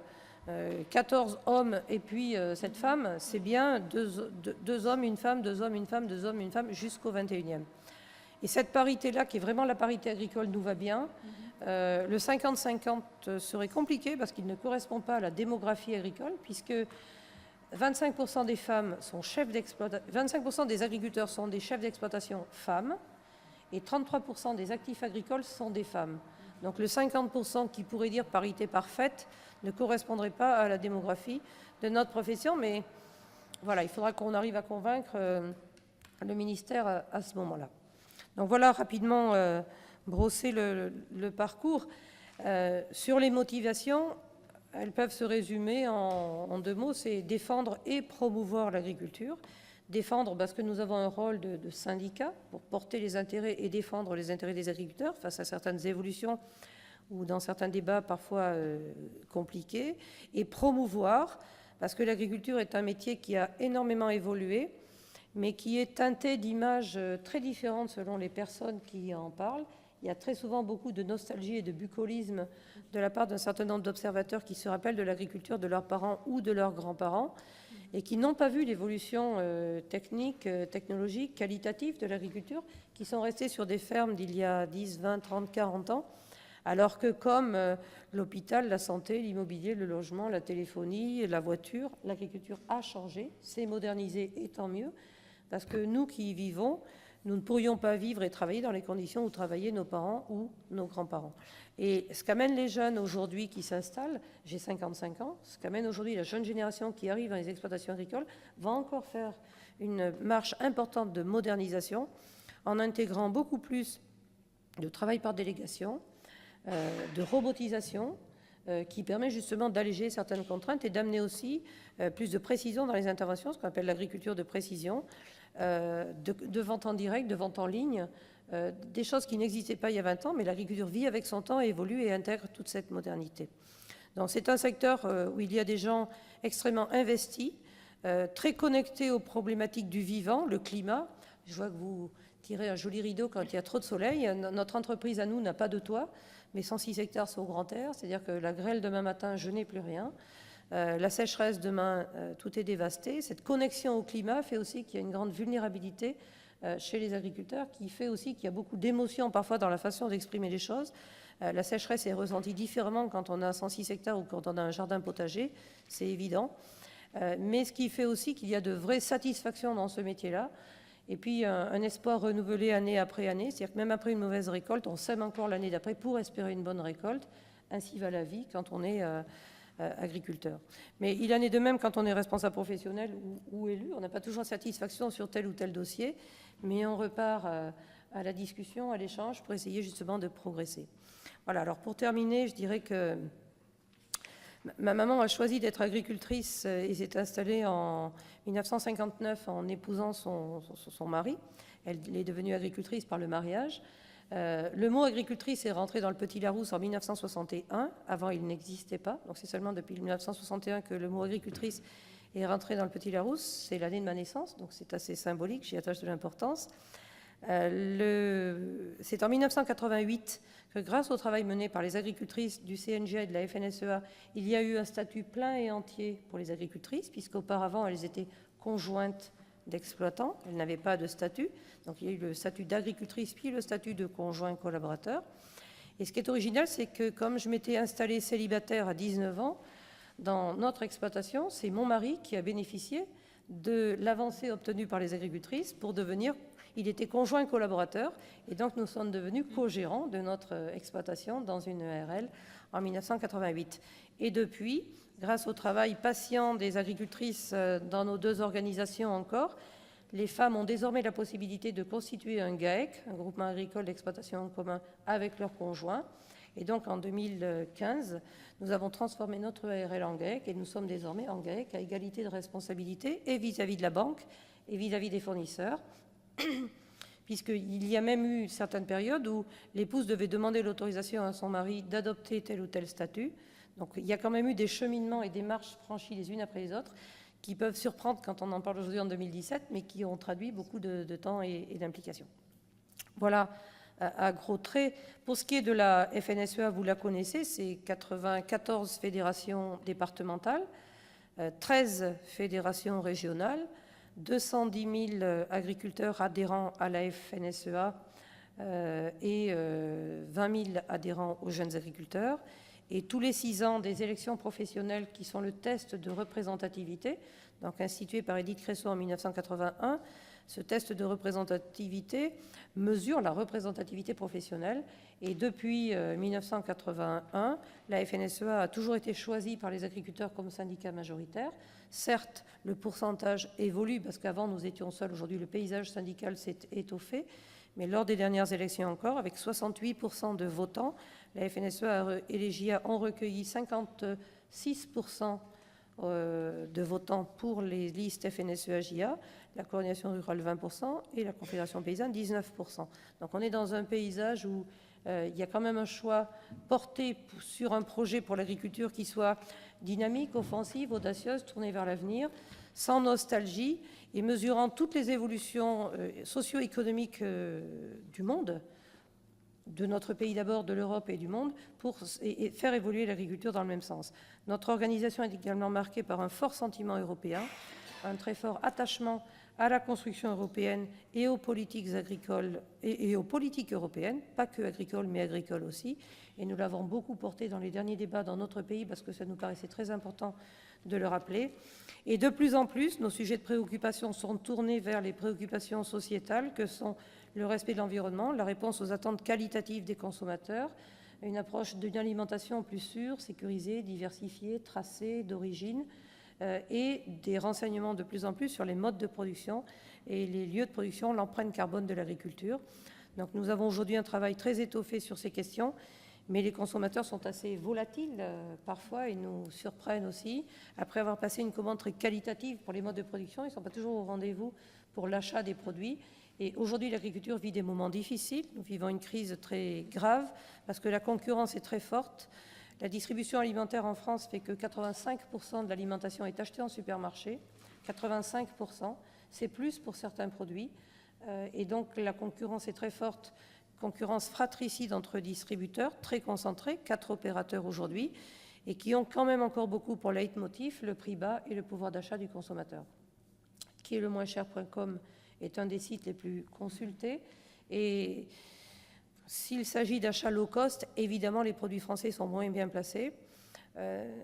14 hommes et puis cette femme, c'est bien 2 hommes, une femme, 2 hommes, une femme, 2 hommes, une femme, jusqu'au 21e. Et cette parité-là, qui est vraiment la parité agricole, nous va bien. Le 50-50 serait compliqué parce qu'il ne correspond pas à la démographie agricole, puisque 25% des femmes sont chefs d'exploitation, 25% des agriculteurs sont des chefs d'exploitation femmes, et 33% des actifs agricoles sont des femmes. Donc le 50% qui pourrait dire parité parfaite ne correspondrait pas à la démographie de notre profession, mais voilà, il faudra qu'on arrive à convaincre le ministère à ce moment-là. Donc voilà rapidement brosser le parcours. Sur les motivations, elles peuvent se résumer en 2 mots, c'est défendre et promouvoir l'agriculture. Défendre parce que nous avons un rôle de syndicat pour porter les intérêts et défendre les intérêts des agriculteurs face à certaines évolutions ou dans certains débats parfois compliqués. Et promouvoir parce que l'agriculture est un métier qui a énormément évolué, mais qui est teinté d'images très différentes selon les personnes qui en parlent. Il y a très souvent beaucoup de nostalgie et de bucolisme de la part d'un certain nombre d'observateurs qui se rappellent de l'agriculture de leurs parents ou de leurs grands-parents et qui n'ont pas vu l'évolution technique, technologique, qualitative de l'agriculture, qui sont restés sur des fermes d'il y a 10, 20, 30, 40 ans, alors que comme l'hôpital, la santé, l'immobilier, le logement, la téléphonie, la voiture, l'agriculture a changé, s'est modernisée et tant mieux, parce que nous qui y vivons, nous ne pourrions pas vivre et travailler dans les conditions où travaillaient nos parents ou nos grands-parents. Et ce qu'amènent les jeunes aujourd'hui qui s'installent, j'ai 55 ans, ce qu'amène aujourd'hui la jeune génération qui arrive dans les exploitations agricoles va encore faire une marche importante de modernisation en intégrant beaucoup plus de travail par délégation, de robotisation, qui permet justement d'alléger certaines contraintes et d'amener aussi plus de précision dans les interventions, ce qu'on appelle l'agriculture de précision, de vente en direct, de vente en ligne, des choses qui n'existaient pas il y a 20 ans, mais l'agriculture vit avec son temps, évolue et intègre toute cette modernité. Donc c'est un secteur où il y a des gens extrêmement investis, très connectés aux problématiques du vivant, le climat. Je vois que vous tirez un joli rideau quand il y a trop de soleil. Notre entreprise à nous n'a pas de toit, mais 106 hectares sont au grand air, c'est-à-dire que la grêle demain matin, je n'ai plus rien. La sécheresse demain, tout est dévasté. Cette connexion au climat fait aussi qu'il y a une grande vulnérabilité chez les agriculteurs, qui fait aussi qu'il y a beaucoup d'émotions parfois dans la façon d'exprimer les choses. La sécheresse est ressentie différemment quand on a 106 hectares ou quand on a un jardin potager, c'est évident. Mais ce qui fait aussi qu'il y a de vraies satisfactions dans ce métier-là. Et puis un espoir renouvelé année après année, c'est-à-dire que même après une mauvaise récolte, on sème encore l'année d'après pour espérer une bonne récolte. Ainsi va la vie quand on est agriculteur. Mais il en est de même quand on est responsable professionnel ou élu. On n'a pas toujours satisfaction sur tel ou tel dossier, mais on repart à la discussion, à l'échange pour essayer justement de progresser. Voilà, alors pour terminer, je dirais que ma maman a choisi d'être agricultrice et s'est installée en 1959 en épousant son mari. Elle est devenue agricultrice par le mariage. Le mot agricultrice est rentré dans le Petit Larousse en 1961. Avant, il n'existait pas. Donc c'est seulement depuis 1961 que le mot agricultrice est rentré dans le Petit Larousse. C'est l'année de ma naissance, donc c'est assez symbolique, j'y attache de l'importance. C'est en 1988 que grâce au travail mené par les agricultrices du CNG et de la FNSEA, il y a eu un statut plein et entier pour les agricultrices, puisqu'auparavant elles étaient conjointes d'exploitants, elles n'avaient pas de statut. Donc il y a eu le statut d'agricultrice puis le statut de conjoint collaborateur. Et ce qui est original, c'est que comme je m'étais installée célibataire à 19 ans, dans notre exploitation, c'est mon mari qui a bénéficié de l'avancée obtenue par les agricultrices pour devenir, il était conjoint collaborateur, et donc nous sommes devenus co-gérants de notre exploitation dans une EARL en 1988. Et depuis, grâce au travail patient des agricultrices dans nos deux organisations encore, les femmes ont désormais la possibilité de constituer un GAEC, un groupement agricole d'exploitation en commun, avec leurs conjoints. Et donc en 2015, nous avons transformé notre EARL en GAEC et nous sommes désormais en GAEC à égalité de responsabilité et vis-à-vis de la banque et vis-à-vis des fournisseurs, puisqu'il y a même eu certaines périodes où l'épouse devait demander l'autorisation à son mari d'adopter tel ou tel statut. Donc il y a quand même eu des cheminements et des marches franchies les unes après les autres qui peuvent surprendre quand on en parle aujourd'hui en 2017, mais qui ont traduit beaucoup de temps et d'implication. Voilà à gros traits. Pour ce qui est de la FNSEA, vous la connaissez, c'est 94 fédérations départementales, 13 fédérations régionales, 210 000 agriculteurs adhérents à la FNSEA et 20 000 adhérents aux jeunes agriculteurs. Et tous les 6 ans, des élections professionnelles qui sont le test de représentativité, donc institué par Édith Cresson en 1981. Ce test de représentativité mesure la représentativité professionnelle. Et depuis 1981, la FNSEA a toujours été choisie par les agriculteurs comme syndicat majoritaire. Certes, le pourcentage évolue parce qu'avant nous étions seuls. Aujourd'hui, le paysage syndical s'est étoffé. Mais lors des dernières élections encore, avec 68% de votants, la FNSEA et les JA ont recueilli 56% de votants pour les listes FNSEA-JA, la coordination rurale 20% et la Confédération paysanne 19%. Donc on est dans un paysage où il y a quand même un choix porté sur un projet pour l'agriculture qui soit dynamique, offensive, audacieuse, tournée vers l'avenir, sans nostalgie et mesurant toutes les évolutions socio-économiques du monde, de notre pays d'abord, de l'Europe et du monde, et faire évoluer l'agriculture dans le même sens. Notre organisation est également marquée par un fort sentiment européen, un très fort attachement à la construction européenne et aux politiques agricoles et aux politiques européennes, pas que agricoles, mais agricoles aussi. Et nous l'avons beaucoup porté dans les derniers débats dans notre pays parce que ça nous paraissait très important de le rappeler. Et de plus en plus, nos sujets de préoccupation sont tournés vers les préoccupations sociétales que sont le respect de l'environnement, la réponse aux attentes qualitatives des consommateurs, une approche d'une alimentation plus sûre, sécurisée, diversifiée, tracée, d'origine, et des renseignements de plus en plus sur les modes de production et les lieux de production, l'empreinte carbone de l'agriculture. Donc nous avons aujourd'hui un travail très étoffé sur ces questions, mais les consommateurs sont assez volatiles parfois et nous surprennent aussi. Après avoir passé une commande très qualitative pour les modes de production, ils ne sont pas toujours au rendez-vous pour l'achat des produits. Et aujourd'hui, l'agriculture vit des moments difficiles. Nous vivons une crise très grave parce que la concurrence est très forte. La distribution alimentaire en France fait que 85% de l'alimentation est achetée en supermarché. 85%, c'est plus pour certains produits. Et donc la concurrence est très forte. Concurrence fratricide entre distributeurs, très concentrés, 4 opérateurs aujourd'hui, et qui ont quand même encore beaucoup pour leitmotiv, le prix bas et le pouvoir d'achat du consommateur. Qui est le moins cher.com est un des sites les plus consultés. Et s'il s'agit d'achats low cost, évidemment, les produits français sont moins bien placés.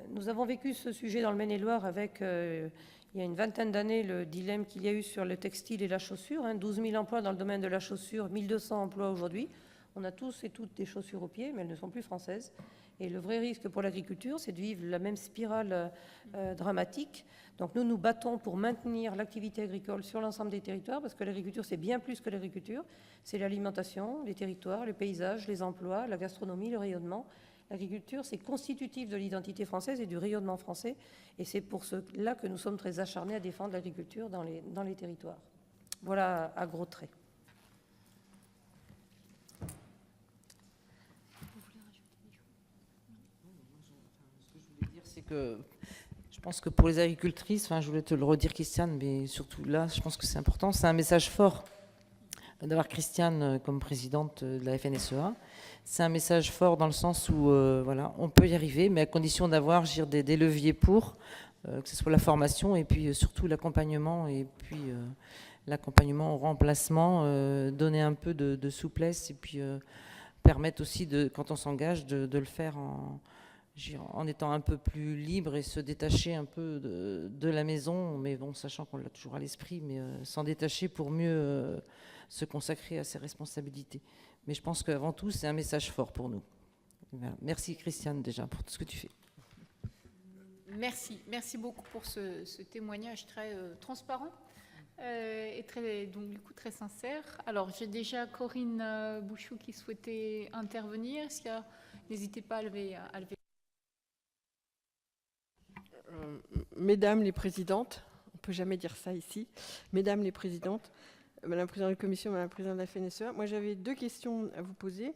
Nous avons vécu ce sujet dans le Maine-et-Loire avec, il y a une vingtaine d'années, le dilemme qu'il y a eu sur le textile et la chaussure. 12 000 emplois dans le domaine de la chaussure, 1 200 emplois aujourd'hui. On a tous et toutes des chaussures aux pieds, mais elles ne sont plus françaises. Et le vrai risque pour l'agriculture, c'est de vivre la même spirale dramatique. Donc nous nous battons pour maintenir l'activité agricole sur l'ensemble des territoires, parce que l'agriculture, c'est bien plus que l'agriculture. C'est l'alimentation, les territoires, les paysages, les emplois, la gastronomie, le rayonnement. L'agriculture, c'est constitutif de l'identité française et du rayonnement français. Et c'est pour cela que nous sommes très acharnés à défendre l'agriculture dans les territoires. Voilà à gros traits. C'est que je pense que pour les agricultrices, je voulais te le redire, Christiane, mais surtout là, je pense que c'est important. C'est un message fort d'avoir Christiane comme présidente de la FNSEA. C'est un message fort dans le sens où voilà, on peut y arriver, mais à condition d'avoir des leviers pour, que ce soit la formation et puis surtout l'accompagnement, et puis l'accompagnement au remplacement, donner un peu de souplesse, et puis permettre aussi, quand on s'engage, de le faire en étant un peu plus libre et se détacher un peu de la maison, mais bon, sachant qu'on l'a toujours à l'esprit, mais s'en détacher pour mieux se consacrer à ses responsabilités. Mais je pense qu'avant tout, c'est un message fort pour nous. Voilà. Merci Christiane déjà pour tout ce que tu fais. Merci beaucoup pour ce témoignage très transparent et donc du coup très sincère. Alors j'ai déjà Corinne Bouchou qui souhaitait intervenir. N'hésitez pas à lever. Mesdames les présidentes, on ne peut jamais dire ça ici, mesdames les présidentes, madame la présidente de la commission, madame la présidente de la FNSEA, moi j'avais 2 questions à vous poser.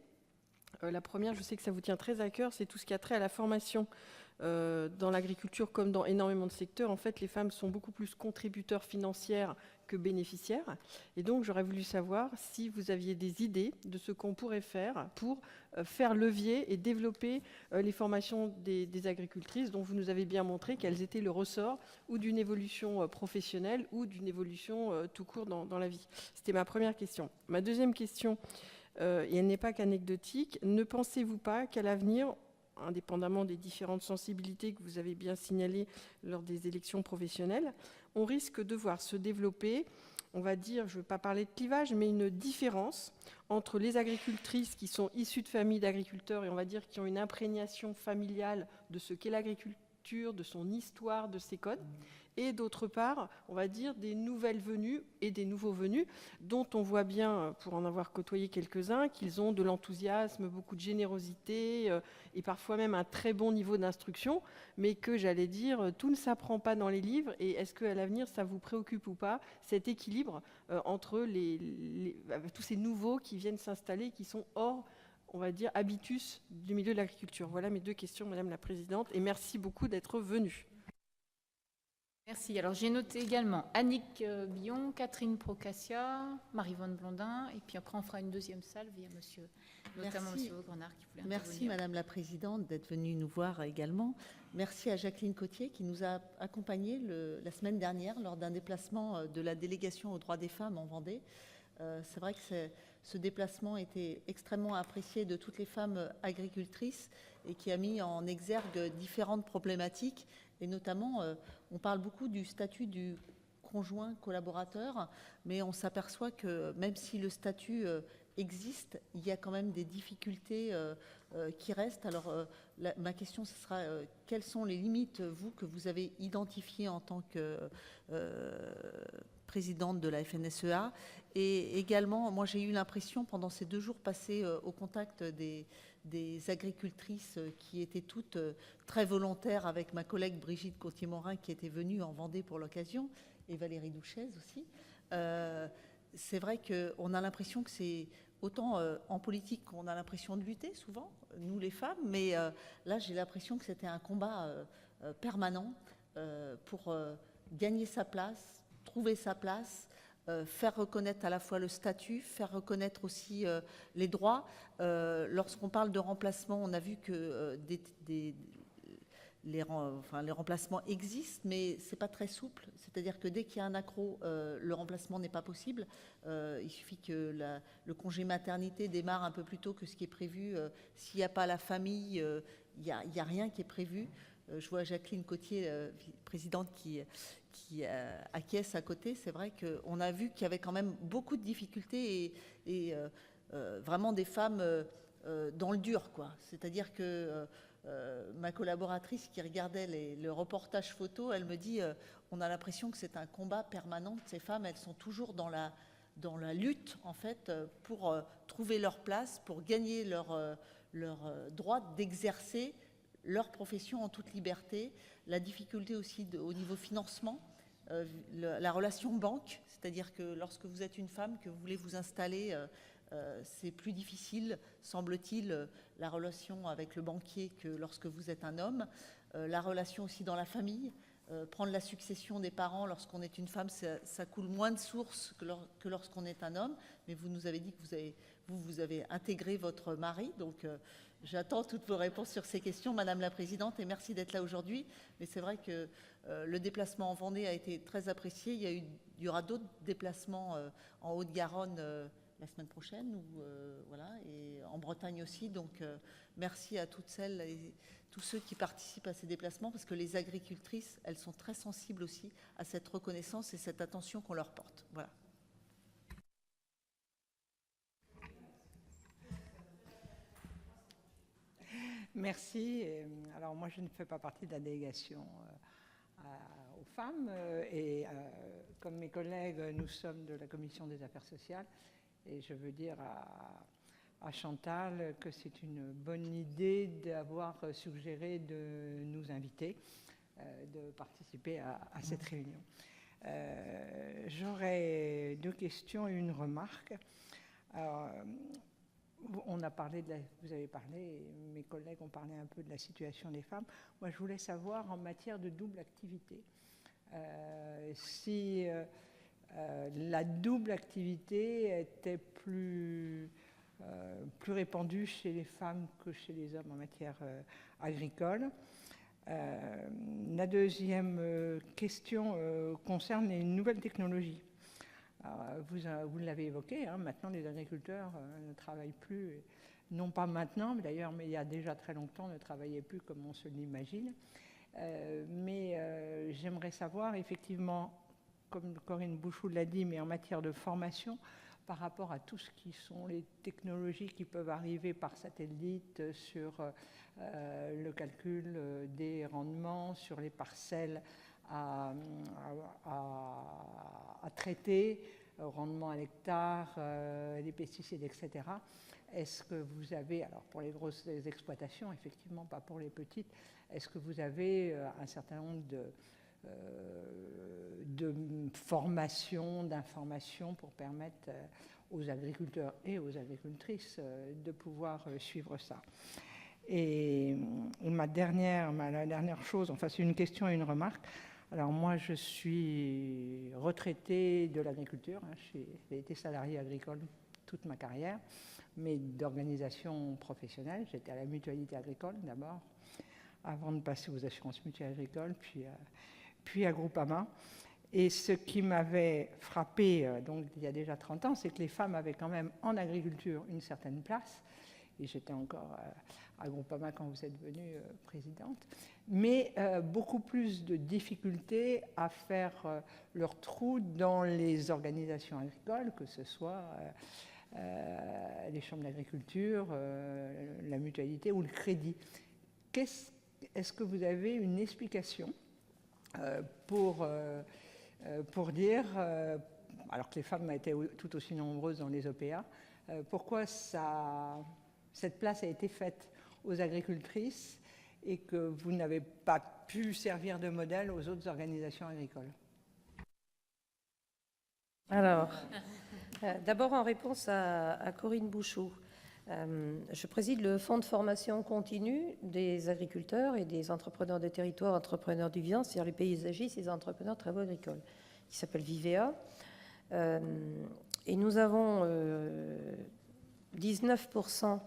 La première, je sais que ça vous tient très à cœur, c'est tout ce qui a trait à la formation dans l'agriculture comme dans énormément de secteurs. En fait, les femmes sont beaucoup plus contributeurs financières que bénéficiaires. Et donc, j'aurais voulu savoir si vous aviez des idées de ce qu'on pourrait faire pour faire levier et développer les formations des agricultrices, dont vous nous avez bien montré qu'elles étaient le ressort ou d'une évolution professionnelle ou d'une évolution tout court dans la vie. C'était ma première question. Ma deuxième question, et elle n'est pas qu'anecdotique, ne pensez-vous pas qu'à l'avenir, indépendamment des différentes sensibilités que vous avez bien signalées lors des élections professionnelles, on risque de voir se développer, on va dire, je ne veux pas parler de clivage, mais une différence entre les agricultrices qui sont issues de familles d'agriculteurs et on va dire qui ont une imprégnation familiale de ce qu'est l'agriculture, de son histoire, de ses codes, et d'autre part, on va dire, des nouvelles venues et des nouveaux venus, dont on voit bien, pour en avoir côtoyé quelques-uns, qu'ils ont de l'enthousiasme, beaucoup de générosité, et parfois même un très bon niveau d'instruction, mais que, j'allais dire, tout ne s'apprend pas dans les livres, et est-ce qu'à l'avenir, ça vous préoccupe ou pas, cet équilibre entre tous ces nouveaux qui viennent s'installer, qui sont hors, on va dire, habitus du milieu de l'agriculture. Voilà mes 2 questions, Madame la Présidente, et merci beaucoup d'être venue. Merci. Alors j'ai noté également Annick Billon, Catherine Procassia, Marie-Vonne Blondin, et puis après on fera une deuxième salle via notamment Monsieur Vaugrenard qui voulait intervenir. Merci Madame la Présidente d'être venue nous voir également. Merci à Jacqueline Cotier qui nous a accompagnés la semaine dernière lors d'un déplacement de la délégation aux droits des femmes en Vendée. C'est vrai que ce déplacement était extrêmement apprécié de toutes les femmes agricultrices et qui a mis en exergue différentes problématiques. Et notamment, on parle beaucoup du statut du conjoint collaborateur, mais on s'aperçoit que même si le statut existe, il y a quand même des difficultés qui restent. Alors, ma question, ce sera quelles sont les limites, vous, que vous avez identifiées en tant que présidente de la FNSEA. Et également, moi, j'ai eu l'impression, pendant ces 2 jours passés au contact des agricultrices qui étaient toutes très volontaires, avec ma collègue Brigitte Gauthier-Morin qui était venue en Vendée pour l'occasion, et Valérie Douchez aussi, C'est vrai qu'on a l'impression que c'est autant en politique qu'on a l'impression de lutter souvent, nous les femmes, mais là j'ai l'impression que c'était un combat permanent pour gagner sa place, trouver sa place, faire reconnaître à la fois le statut, faire reconnaître aussi les droits. Lorsqu'on parle de remplacement, on a vu que les remplacements existent, mais ce n'est pas très souple. C'est-à-dire que dès qu'il y a un accro, le remplacement n'est pas possible. Il suffit que le congé maternité démarre un peu plus tôt que ce qui est prévu. S'il n'y a pas la famille, il n'y a rien qui est prévu. Je vois Jacqueline Cottier, présidente, qui acquiesce à côté. C'est vrai qu'on a vu qu'il y avait quand même beaucoup de difficultés et vraiment des femmes dans le dur, quoi. C'est-à-dire que ma collaboratrice qui regardait le reportage photo, elle me dit on a l'impression que c'est un combat permanent. Ces femmes, elles sont toujours dans la lutte, en fait, pour trouver leur place, pour gagner leur droit d'exercer leur profession en toute liberté. La difficulté aussi au niveau financement, la relation banque, c'est-à-dire que lorsque vous êtes une femme, que vous voulez vous installer, c'est plus difficile, semble-t-il, la relation avec le banquier que lorsque vous êtes un homme. La relation aussi dans la famille, prendre la succession des parents lorsqu'on est une femme, ça coule moins de sources que lorsqu'on est un homme. Mais vous nous avez dit que vous avez intégré votre mari, donc j'attends toutes vos réponses sur ces questions, Madame la Présidente, et merci d'être là aujourd'hui. Mais c'est vrai que le déplacement en Vendée a été très apprécié. Il y aura d'autres déplacements en Haute-Garonne la semaine prochaine, voilà, et en Bretagne aussi. Donc merci à toutes celles et tous ceux qui participent à ces déplacements, parce que les agricultrices, elles sont très sensibles aussi à cette reconnaissance et cette attention qu'on leur porte. Voilà. Merci. Alors moi, je ne fais pas partie de la délégation aux femmes et comme mes collègues, nous sommes de la commission des affaires sociales et je veux dire à Chantal que c'est une bonne idée d'avoir suggéré de nous inviter, de participer à cette réunion. J'aurais deux questions et une remarque. Alors, on a parlé vous avez parlé, mes collègues ont parlé un peu de la situation des femmes. Moi, je voulais savoir en matière de double activité, si la double activité était plus répandue chez les femmes que chez les hommes en matière agricole. La deuxième question concerne les nouvelles technologies. Vous l'avez évoqué, hein, maintenant les agriculteurs ne travaillent plus, non pas maintenant, mais d'ailleurs, mais il y a déjà très longtemps, ne travaillaient plus comme on se l'imagine. Mais j'aimerais savoir, effectivement, comme Corinne Bouchoux l'a dit, mais en matière de formation, par rapport à tout ce qui sont les technologies qui peuvent arriver par satellite sur le calcul des rendements, sur les parcelles à traiter, rendement à l'hectare, les pesticides, etc. Est-ce que vous avez, alors pour les grosses exploitations, effectivement, pas pour les petites, est-ce que vous avez un certain nombre de formations, d'informations pour permettre aux agriculteurs et aux agricultrices de pouvoir suivre ça? Et la dernière chose, enfin c'est une question et une remarque. Alors moi, je suis retraitée de l'agriculture. Hein, j'ai été salariée agricole toute ma carrière, mais d'organisation professionnelle. J'étais à la mutualité agricole d'abord, avant de passer aux assurances mutuelles agricoles, puis à Groupama. Et ce qui m'avait frappé, donc il y a déjà 30 ans, c'est que les femmes avaient quand même en agriculture une certaine place. Et j'étais encore à Groupama quand vous êtes venue présidente, mais beaucoup plus de difficultés à faire leur trou dans les organisations agricoles, que ce soit les chambres d'agriculture, la mutualité ou le crédit. Est-ce que vous avez une explication pour dire, alors que les femmes étaient tout aussi nombreuses dans les OPA, pourquoi cette place a été faite aux agricultrices et que vous n'avez pas pu servir de modèle aux autres organisations agricoles? Alors, d'abord en réponse à Corinne Bouchot. Je préside le fonds de formation continue des agriculteurs et des entrepreneurs de territoire, entrepreneurs du viande, c'est-à-dire les paysagistes et les entrepreneurs de travaux agricoles, qui s'appelle Vivea. Et nous avons 19%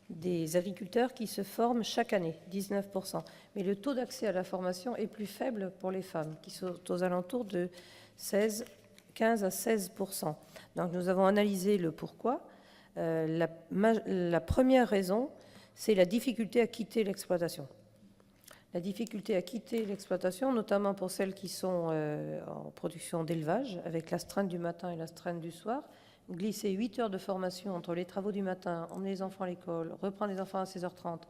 des agriculteurs qui se forment chaque année, 19%. Mais le taux d'accès à la formation est plus faible pour les femmes, qui sont aux alentours de 15 à 16%. Donc nous avons analysé le pourquoi. La première raison, c'est la difficulté à quitter l'exploitation. La difficulté à quitter l'exploitation, notamment pour celles qui sont en production d'élevage, avec l'astreinte du matin et l'astreinte du soir. Glisser 8 heures de formation entre les travaux du matin, emmener les enfants à l'école, reprendre les enfants à 16h30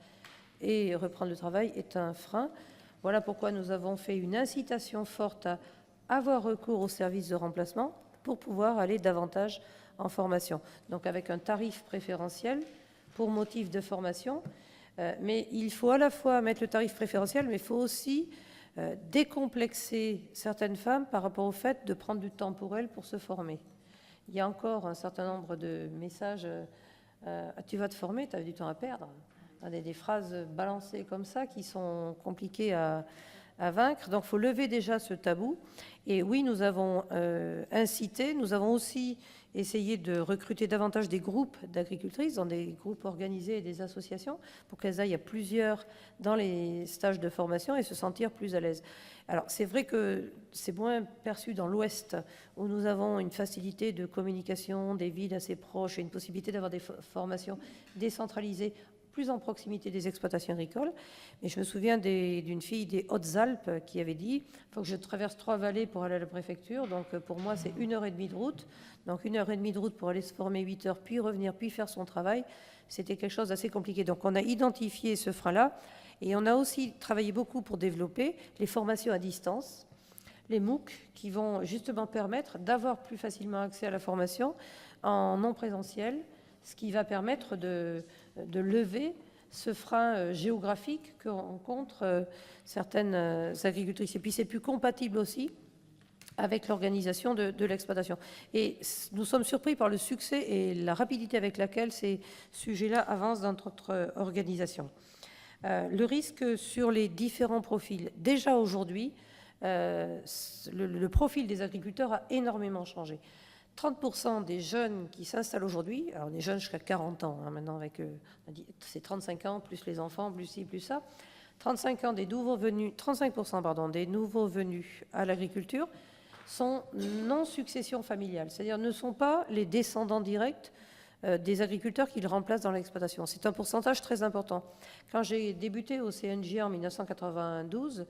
et reprendre le travail est un frein. Voilà pourquoi nous avons fait une incitation forte à avoir recours aux services de remplacement pour pouvoir aller davantage en formation. Donc avec un tarif préférentiel pour motif de formation. Mais il faut à la fois mettre le tarif préférentiel, mais il faut aussi décomplexer certaines femmes par rapport au fait de prendre du temps pour elles pour se former. Il y a encore un certain nombre de messages tu vas te former, tu as du temps à perdre. Des phrases balancées comme ça qui sont compliquées à vaincre. Donc il faut lever déjà ce tabou. Et oui, nous avons incité, nous avons aussi essayé de recruter davantage des groupes d'agricultrices, dans des groupes organisés et des associations, pour qu'elles aillent à plusieurs dans les stages de formation et se sentir plus à l'aise. Alors c'est vrai que c'est moins perçu dans l'Ouest, où nous avons une facilité de communication, des villes assez proches et une possibilité d'avoir des formations décentralisées, plus en proximité des exploitations agricoles. Mais je me souviens d'une fille des Hautes-Alpes qui avait dit « il faut que je traverse 3 vallées pour aller à la préfecture, donc pour moi c'est 1h30 de route. Donc 1h30 de route pour aller se former 8 heures, puis revenir, puis faire son travail. C'était quelque chose d'assez compliqué. Donc on a identifié ce frein-là et on a aussi travaillé beaucoup pour développer les formations à distance, les MOOC, qui vont justement permettre d'avoir plus facilement accès à la formation en non présentiel, ce qui va permettre de lever ce frein géographique que rencontrent certaines agricultrices. Et puis c'est plus compatible aussi avec l'organisation de l'exploitation. Et nous sommes surpris par le succès et la rapidité avec laquelle ces sujets-là avancent dans notre organisation. Le risque sur les différents profils. Déjà aujourd'hui, le profil des agriculteurs a énormément changé. 30% des jeunes qui s'installent aujourd'hui, alors on est jeunes jusqu'à 40 ans, hein, maintenant avec, c'est 35 ans, plus les enfants, plus ci, plus ça. 35% des nouveaux venus à l'agriculture sont non-succession familiale, c'est-à-dire ne sont pas les descendants directs des agriculteurs qu'ils remplacent dans l'exploitation. C'est un pourcentage très important. Quand j'ai débuté au CNJ en 1992,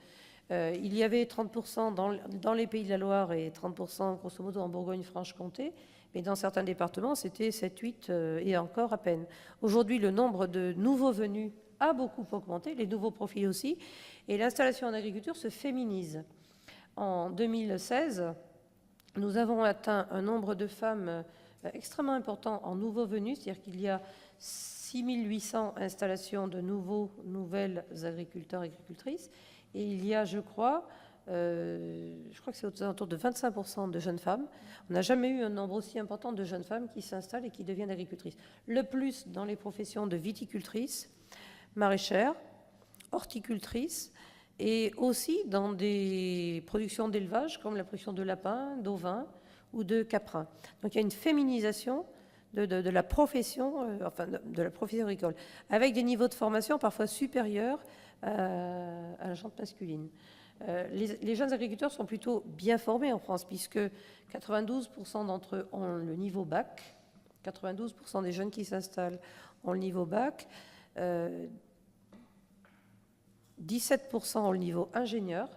il y avait 30% dans les Pays de la Loire et 30% grosso modo en Bourgogne-Franche-Comté, mais dans certains départements, c'était 7, 8 et encore à peine. Aujourd'hui, le nombre de nouveaux venus a beaucoup augmenté, les nouveaux profils aussi, et l'installation en agriculture se féminise. En 2016, nous avons atteint un nombre de femmes extrêmement important en nouveaux venus, c'est-à-dire qu'il y a 6800 installations de nouvelles agriculteurs et agricultrices, et il y a, je crois que c'est autour de 25% de jeunes femmes. On n'a jamais eu un nombre aussi important de jeunes femmes qui s'installent et qui deviennent agricultrices. Le plus dans les professions de viticultrices, maraîchères, horticultrices, et aussi dans des productions d'élevage comme la production de lapins, d'ovins ou de caprins. Donc il y a une féminisation de la profession, de la profession agricole, avec des niveaux de formation parfois supérieurs à la jante masculine. Les jeunes agriculteurs sont plutôt bien formés en France, puisque 92% d'entre eux ont le niveau bac, 92% des jeunes qui s'installent ont le niveau bac, 17% ont le niveau ingénieur,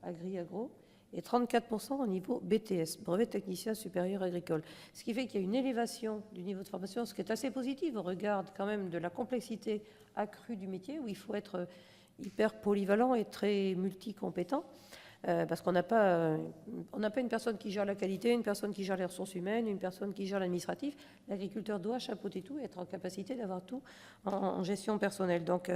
agri-agro, et 34% au niveau BTS, brevet technicien supérieur agricole. Ce qui fait qu'il y a une élévation du niveau de formation, ce qui est assez positif au regard quand même de la complexité accrue du métier, où il faut être hyper polyvalent et très multicompétent, parce qu'on n'a pas une personne qui gère la qualité, une personne qui gère les ressources humaines, une personne qui gère l'administratif. L'agriculteur doit chapeauter tout et être en capacité d'avoir tout en gestion personnelle. Donc,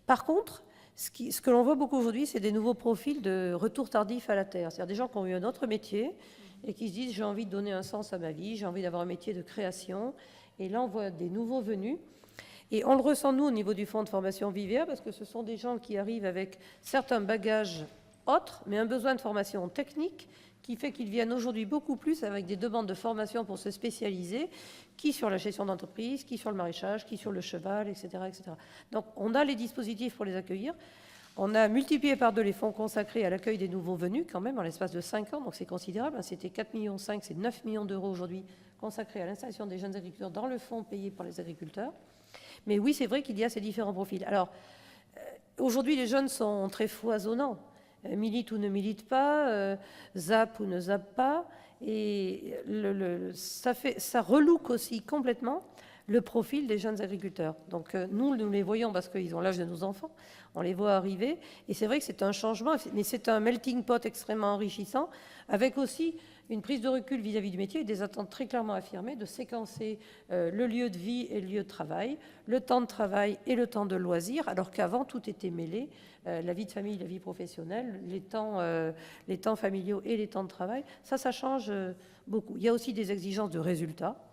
par contre, ce que l'on voit beaucoup aujourd'hui, c'est des nouveaux profils de retour tardif à la terre. C'est-à-dire des gens qui ont eu un autre métier et qui se disent j'ai envie de donner un sens à ma vie, j'ai envie d'avoir un métier de création. Et là, on voit des nouveaux venus. Et on le ressent, nous, au niveau du fonds de formation Vivea, parce que ce sont des gens qui arrivent avec certains bagages autres, mais un besoin de formation technique qui fait qu'ils viennent aujourd'hui beaucoup plus avec des demandes de formation pour se spécialiser, qui sur la gestion d'entreprise, qui sur le maraîchage, qui sur le cheval, etc., etc. Donc, on a les dispositifs pour les accueillir. On a multiplié par 2 les fonds consacrés à l'accueil des nouveaux venus, quand même, en l'espace de 5 ans, donc c'est considérable. C'était 4,5 millions, c'est 9 millions d'euros aujourd'hui consacrés à l'installation des jeunes agriculteurs dans le fonds payé par les agriculteurs. Mais oui, c'est vrai qu'il y a ces différents profils. Alors, aujourd'hui, les jeunes sont très foisonnants. Militent ou ne militent pas, zappent ou ne zappent pas. Et ça relook aussi complètement le profil des jeunes agriculteurs. Donc nous les voyons parce qu'ils ont l'âge de nos enfants, on les voit arriver, et c'est vrai que c'est un changement, mais c'est un melting pot extrêmement enrichissant, avec aussi une prise de recul vis-à-vis du métier et des attentes très clairement affirmées de séquencer le lieu de vie et le lieu de travail, le temps de travail et le temps de loisir, alors qu'avant tout était mêlé, la vie de famille, la vie professionnelle, les temps familiaux et les temps de travail, ça change beaucoup. Il y a aussi des exigences de résultats.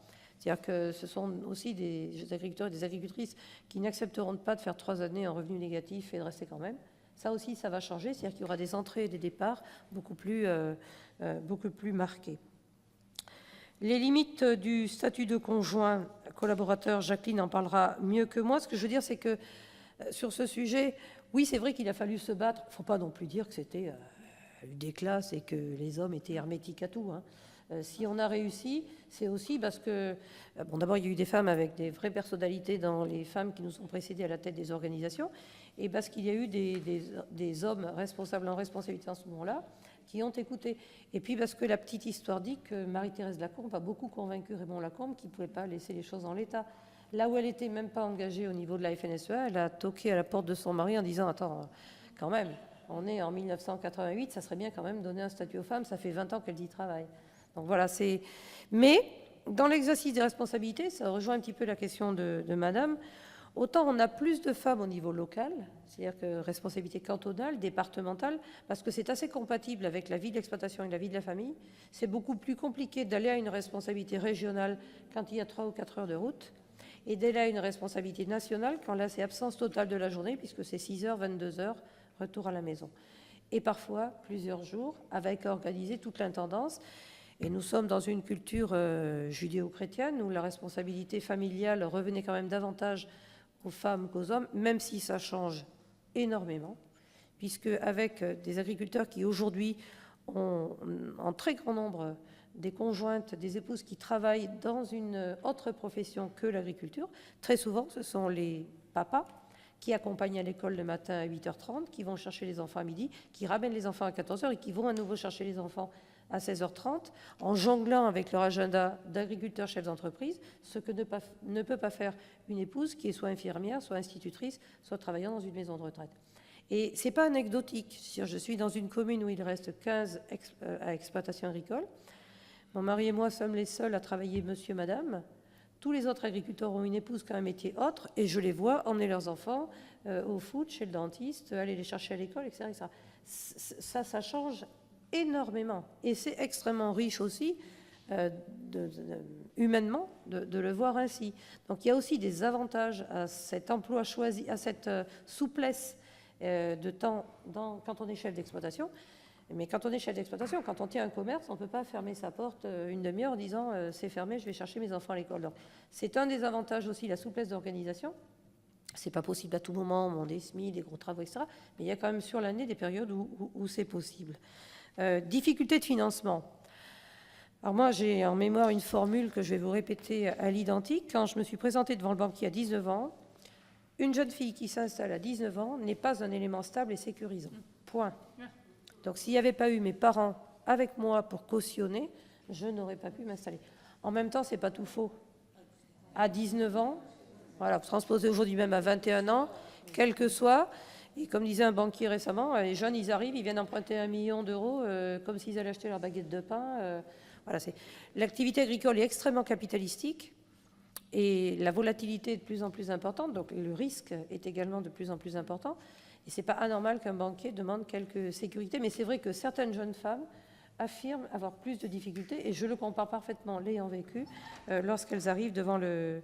C'est-à-dire que ce sont aussi des agriculteurs et des agricultrices qui n'accepteront pas de faire 3 années en revenu négatif et de rester quand même. Ça aussi, ça va changer. C'est-à-dire qu'il y aura des entrées et des départs beaucoup plus marqués. Les limites du statut de conjoint collaborateur, Jacqueline en parlera mieux que moi. Ce que je veux dire, c'est que sur ce sujet, oui, c'est vrai qu'il a fallu se battre. Il ne faut pas non plus dire que c'était des classes et que les hommes étaient hermétiques à tout, hein. Si on a réussi, c'est aussi parce que, bon, d'abord, il y a eu des femmes avec des vraies personnalités dans les femmes qui nous ont précédées à la tête des organisations, et parce qu'il y a eu des hommes responsables en responsabilité en ce moment-là qui ont écouté. Et puis parce que la petite histoire dit que Marie-Thérèse Lacombe a beaucoup convaincu Raymond Lacombe qu'il ne pouvait pas laisser les choses en l'état. Là où elle n'était même pas engagée au niveau de la FNSEA, elle a toqué à la porte de son mari en disant « Attends, quand même, on est en 1988, ça serait bien quand même donner un statut aux femmes, ça fait 20 ans qu'elles y travaillent. » Donc voilà, c'est. Mais dans l'exercice des responsabilités, ça rejoint un petit peu la question de Madame. Autant on a plus de femmes au niveau local, c'est-à-dire que responsabilité cantonale, départementale, parce que c'est assez compatible avec la vie de l'exploitation et la vie de la famille. C'est beaucoup plus compliqué d'aller à une responsabilité régionale quand il y a 3 ou 4 heures de route, et d'aller à une responsabilité nationale quand là c'est absence totale de la journée, puisque c'est 6 heures, 22 heures, retour à la maison. Et parfois plusieurs jours, avec à organiser toute l'intendance. Et nous sommes dans une culture judéo-chrétienne où la responsabilité familiale revenait quand même davantage aux femmes qu'aux hommes, même si ça change énormément, puisque avec des agriculteurs qui aujourd'hui ont en très grand nombre des conjointes, des épouses qui travaillent dans une autre profession que l'agriculture, très souvent ce sont les papas qui accompagnent à l'école le matin à 8h30, qui vont chercher les enfants à midi, qui ramènent les enfants à 14h et qui vont à nouveau chercher les enfants à 16h30, en jonglant avec leur agenda d'agriculteur chef d'entreprise, ce que ne peut pas faire une épouse qui est soit infirmière, soit institutrice, soit travaillant dans une maison de retraite. Et ce n'est pas anecdotique. Je suis dans une commune où il reste 15 à exploitation agricole. Mon mari et moi sommes les seuls à travailler monsieur, madame. Tous les autres agriculteurs ont une épouse qui a un métier autre, et je les vois emmener leurs enfants au foot, chez le dentiste, aller les chercher à l'école, etc., etc. Ça change énormément. Et c'est extrêmement riche aussi, humainement, de le voir ainsi. Donc il y a aussi des avantages à cet emploi choisi, à cette souplesse de temps quand on est chef d'exploitation. Mais quand on est chef d'exploitation, quand on tient un commerce, on ne peut pas fermer sa porte une demi-heure en disant c'est fermé, je vais chercher mes enfants à l'école. Donc c'est un des avantages aussi, la souplesse d'organisation. C'est pas possible à tout moment, on des SMI, des gros travaux, etc. Mais il y a quand même sur l'année des périodes où c'est possible. Difficulté de financement. Alors moi, j'ai en mémoire une formule que je vais vous répéter à l'identique. Quand je me suis présentée devant le banquier à 19 ans, une jeune fille qui s'installe à 19 ans n'est pas un élément stable et sécurisant. Point. Donc s'il n'y avait pas eu mes parents avec moi pour cautionner, je n'aurais pas pu m'installer. En même temps, c'est pas tout faux. À 19 ans, voilà, transposé aujourd'hui même à 21 ans, quel que soit. Et comme disait un banquier récemment, les jeunes, ils arrivent, ils viennent emprunter 1 million d'euros comme s'ils allaient acheter leur baguette de pain. Voilà, l'activité agricole est extrêmement capitalistique et la volatilité est de plus en plus importante, donc le risque est également de plus en plus important. Et ce n'est pas anormal qu'un banquier demande quelques sécurités, mais c'est vrai que certaines jeunes femmes affirment avoir plus de difficultés, et je le comprends parfaitement, l'ayant vécu, lorsqu'elles arrivent devant le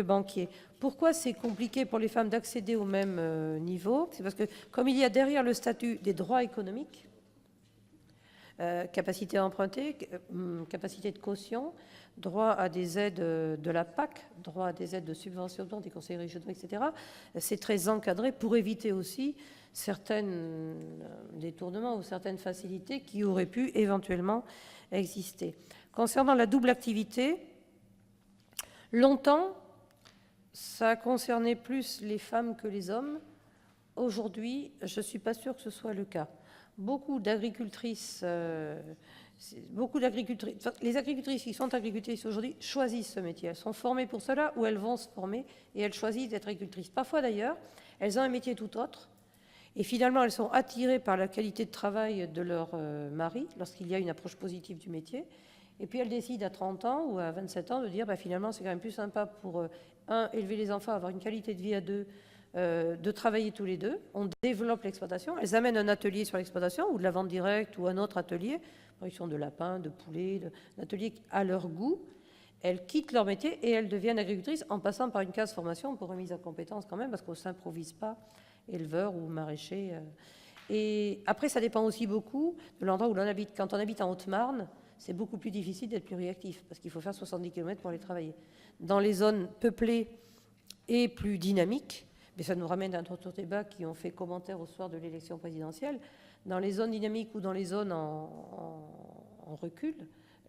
banquier. Pourquoi c'est compliqué pour les femmes d'accéder au même niveau? C'est parce que comme il y a derrière le statut des droits économiques, capacité à emprunter, capacité de caution, droit à des aides de la PAC, droit à des aides de subventionnement des conseils régionaux, etc. C'est très encadré pour éviter aussi certains détournements ou certaines facilités qui auraient pu éventuellement exister. Concernant la double activité, longtemps, ça a concerné plus les femmes que les hommes. Aujourd'hui, je ne suis pas sûre que ce soit le cas. Beaucoup d'agricultrices, les agricultrices qui sont agricultrices aujourd'hui choisissent ce métier. Elles sont formées pour cela ou elles vont se former et elles choisissent d'être agricultrices. Parfois d'ailleurs, elles ont un métier tout autre et finalement elles sont attirées par la qualité de travail de leur mari lorsqu'il y a une approche positive du métier. Et puis elles décident à 30 ans ou à 27 ans de dire finalement c'est quand même plus sympa pour élever les enfants, avoir une qualité de vie à deux, de travailler tous les deux. On développe l'exploitation. Elles amènent un atelier sur l'exploitation ou de la vente directe ou un autre atelier, production de lapins, de poulets, un atelier à leur goût. Elles quittent leur métier et elles deviennent agricultrices en passant par une case formation pour remise à compétence quand même, parce qu'on ne s'improvise pas éleveur ou maraîcher. Et après, ça dépend aussi beaucoup de l'endroit où l'on habite. Quand on habite en Haute-Marne, c'est beaucoup plus difficile d'être pluriactif, parce qu'il faut faire 70 km pour aller travailler. Dans les zones peuplées et plus dynamiques, mais ça nous ramène à un autre débat qui ont fait commentaire au soir de l'élection présidentielle. Dans les zones dynamiques ou dans les zones en recul,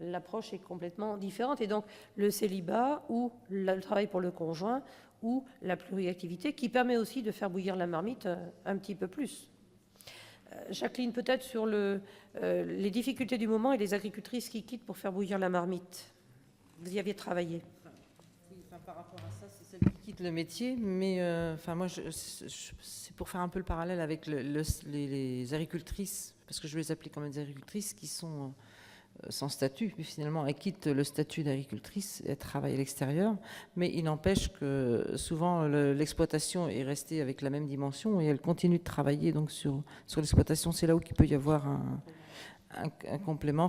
l'approche est complètement différente. Et donc, le célibat ou le travail pour le conjoint ou la pluriactivité qui permet aussi de faire bouillir la marmite un petit peu plus. Jacqueline, peut-être sur les difficultés du moment et les agricultrices qui quittent pour faire bouillir la marmite. Vous y aviez travaillé. Par rapport à ça, c'est celle qui quitte le métier, mais moi, c'est pour faire un peu le parallèle avec les agricultrices, parce que je les appelle comme des agricultrices qui sont sans statut, mais finalement elles quittent le statut d'agricultrice et elles travaillent à l'extérieur, mais il n'empêche que souvent l'exploitation est restée avec la même dimension et elles continuent de travailler donc sur l'exploitation. C'est là où il peut y avoir un complément,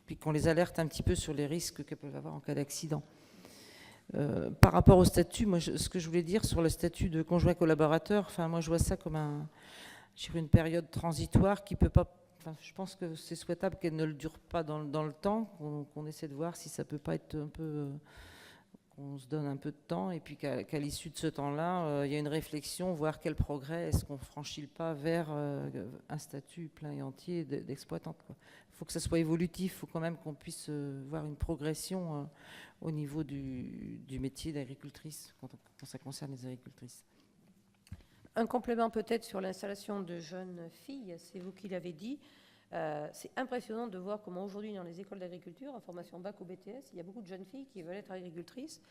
puis qu'on les alerte un petit peu sur les risques qu'elles peuvent avoir en cas d'accident. Par rapport au statut, moi, ce que je voulais dire sur le statut de conjoint collaborateur, moi je vois ça comme une période transitoire qui peut pas. Je pense que c'est souhaitable qu'elle ne le dure pas dans le temps, qu'on essaie de voir si ça peut pas être un peu, qu'on se donne un peu de temps et puis qu'à l'issue de ce temps-là, il y a une réflexion, voir quel progrès est-ce qu'on franchit le pas vers un statut plein et entier d'exploitante. Il faut que ça soit évolutif, il faut quand même qu'on puisse voir une progression au niveau du métier d'agricultrice, quand ça concerne les agricultrices. Un complément peut-être sur l'installation de jeunes filles, c'est vous qui l'avez dit. C'est impressionnant de voir comment aujourd'hui dans les écoles d'agriculture, en formation bac ou BTS, il y a beaucoup de jeunes filles qui veulent être agricultrices.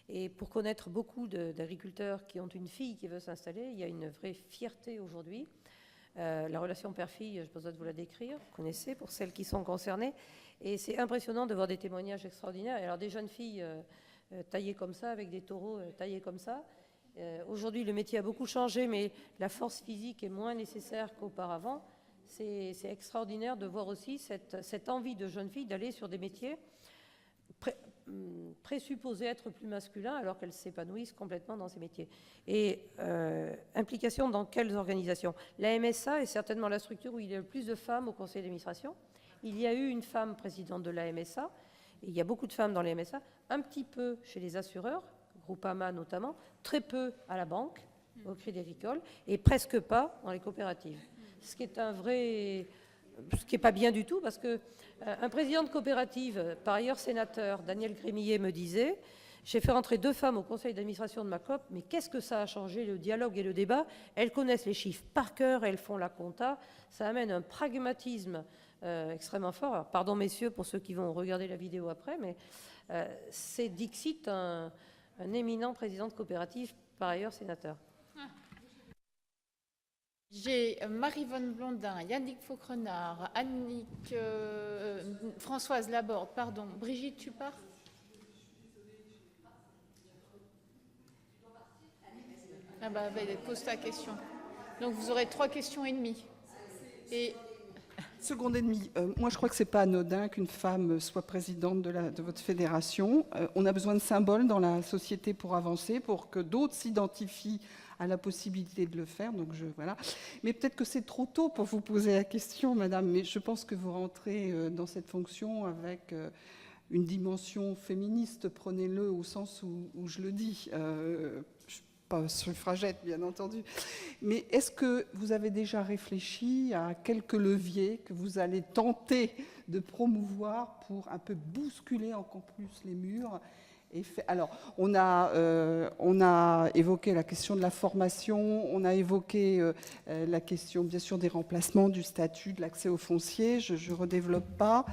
Et pour connaître beaucoup d'agriculteurs qui ont une fille qui veut s'installer, il y a une vraie fierté aujourd'hui. La relation père-fille, je n'ai pas besoin de vous la décrire, vous connaissez pour celles qui sont concernées. Et c'est impressionnant de voir des témoignages extraordinaires. Et alors des jeunes filles taillées comme ça, avec des taureaux taillés comme ça. Aujourd'hui, le métier a beaucoup changé, mais la force physique est moins nécessaire qu'auparavant. C'est extraordinaire de voir aussi cette envie de jeunes filles d'aller sur des métiers présupposés être plus masculins alors qu'elles s'épanouissent complètement dans ces métiers. Et implication dans quelles organisations? La MSA est certainement la structure où il y a le plus de femmes au conseil d'administration. Il y a eu une femme présidente de la MSA, et il y a beaucoup de femmes dans les MSA, un petit peu chez les assureurs, Groupama notamment, très peu à la banque, au Crédit Agricole, et presque pas dans les coopératives. Ce qui est pas bien du tout, parce que un président de coopérative, par ailleurs sénateur, Daniel Grémillet, me disait: j'ai fait rentrer 2 femmes au conseil d'administration de ma coop, mais qu'est-ce que ça a changé, le dialogue et le débat? Elles connaissent les chiffres par cœur, elles font la compta, ça amène un pragmatisme extrêmement fort. Alors, pardon messieurs pour ceux qui vont regarder la vidéo après, mais c'est Dixit, un éminent président de coopérative, par ailleurs sénateur. J'ai Marie-Vonne Blondin, Yannick Faucrenard, Annick, Françoise Laborde, pardon. Brigitte, tu pars? Ah pose ta question. Donc vous aurez 3 questions et demie. Et seconde et demie. Moi, je crois que ce n'est pas anodin qu'une femme soit présidente de votre fédération. On a besoin de symboles dans la société pour avancer, pour que d'autres s'identifient à la possibilité de le faire. Donc, voilà. Mais peut-être que c'est trop tôt pour vous poser la question, madame, mais je pense que vous rentrez dans cette fonction avec une dimension féministe, prenez-le au sens où je le dis. Pas suffragette, bien entendu. Mais est-ce que vous avez déjà réfléchi à quelques leviers que vous allez tenter de promouvoir pour un peu bousculer encore plus les murs Alors, on a évoqué la question de la formation, on a évoqué la question, bien sûr, des remplacements, du statut, de l'accès au foncier. Je ne redéveloppe pas.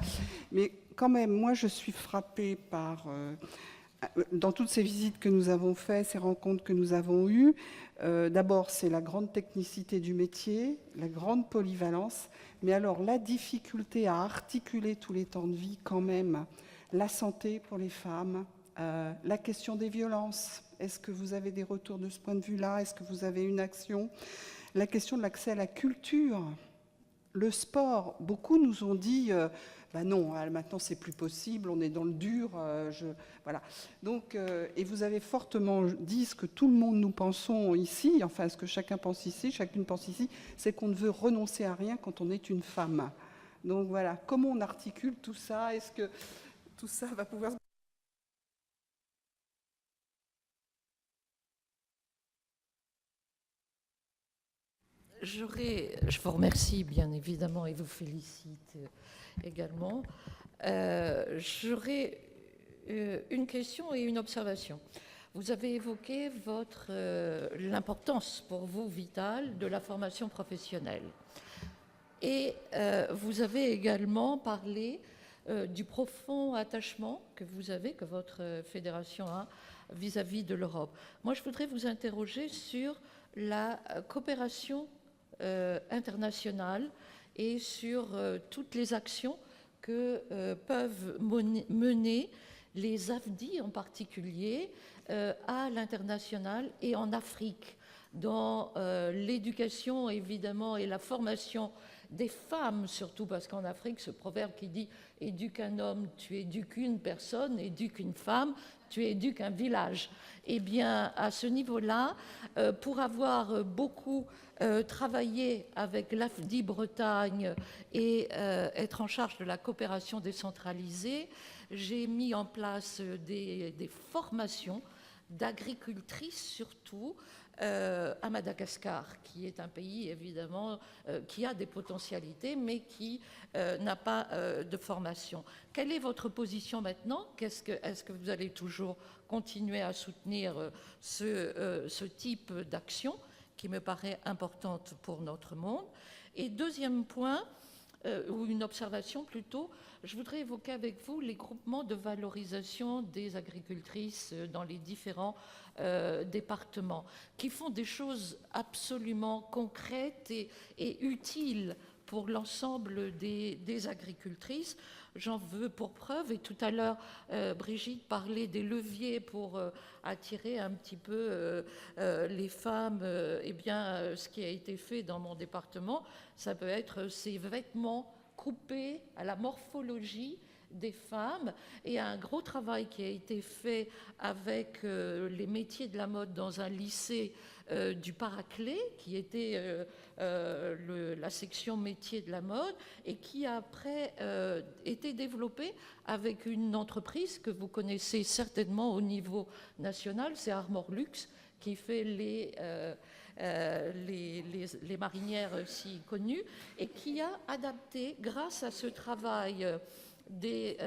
Mais quand même, moi, je suis frappée par... dans toutes ces visites que nous avons faites, ces rencontres que nous avons eues, d'abord, c'est la grande technicité du métier, la grande polyvalence, mais alors la difficulté à articuler tous les temps de vie quand même, la santé pour les femmes, la question des violences. Est-ce que vous avez des retours de ce point de vue-là? Est-ce que vous avez une action? La question de l'accès à la culture, le sport. Beaucoup nous ont dit... non, maintenant c'est plus possible, on est dans le dur, voilà. Donc, et vous avez fortement dit ce que tout le monde nous pensons ici, enfin ce que chacun pense ici, chacune pense ici, c'est qu'on ne veut renoncer à rien quand on est une femme. Donc voilà, comment on articule tout ça? Est-ce que tout ça va pouvoir se... Je vous remercie bien évidemment et vous félicite également. J'aurais une question et une observation. Vous avez évoqué l'importance pour vous vitale de la formation professionnelle. Et vous avez également parlé du profond attachement que votre fédération a vis-à-vis de l'Europe. Moi, je voudrais vous interroger sur la coopération internationale et sur toutes les actions que peuvent mener les AFDI en particulier à l'international et en Afrique, dans l'éducation évidemment et la formation des femmes surtout, parce qu'en Afrique, ce proverbe qui dit « éduque un homme, tu éduques une personne, éduque une femme, tu éduques un village ». Eh bien, à ce niveau-là, pour avoir beaucoup travaillé avec l'AFDI Bretagne et être en charge de la coopération décentralisée, j'ai mis en place des formations d'agricultrices surtout, à Madagascar, qui est un pays évidemment qui a des potentialités, mais qui n'a pas de formation. Quelle est votre position maintenant? Est-ce que vous allez toujours continuer à soutenir ce type d'action qui me paraît importante pour notre monde? Et deuxième point, ou une observation plutôt, je voudrais évoquer avec vous les groupements de valorisation des agricultrices dans les différents départements, qui font des choses absolument concrètes et utiles pour l'ensemble des agricultrices. J'en veux pour preuve, et tout à l'heure, Brigitte parlait des leviers pour attirer un petit peu les femmes. Eh bien, ce qui a été fait dans mon département, ça peut être ces vêtements coupés à la morphologie des femmes, et un gros travail qui a été fait avec les métiers de la mode dans un lycée du Paraclet, qui était la section métiers de la mode, et qui a après été développé avec une entreprise que vous connaissez certainement au niveau national, c'est Armor Luxe, qui fait les marinières si connues, et qui a adapté, grâce à ce travail des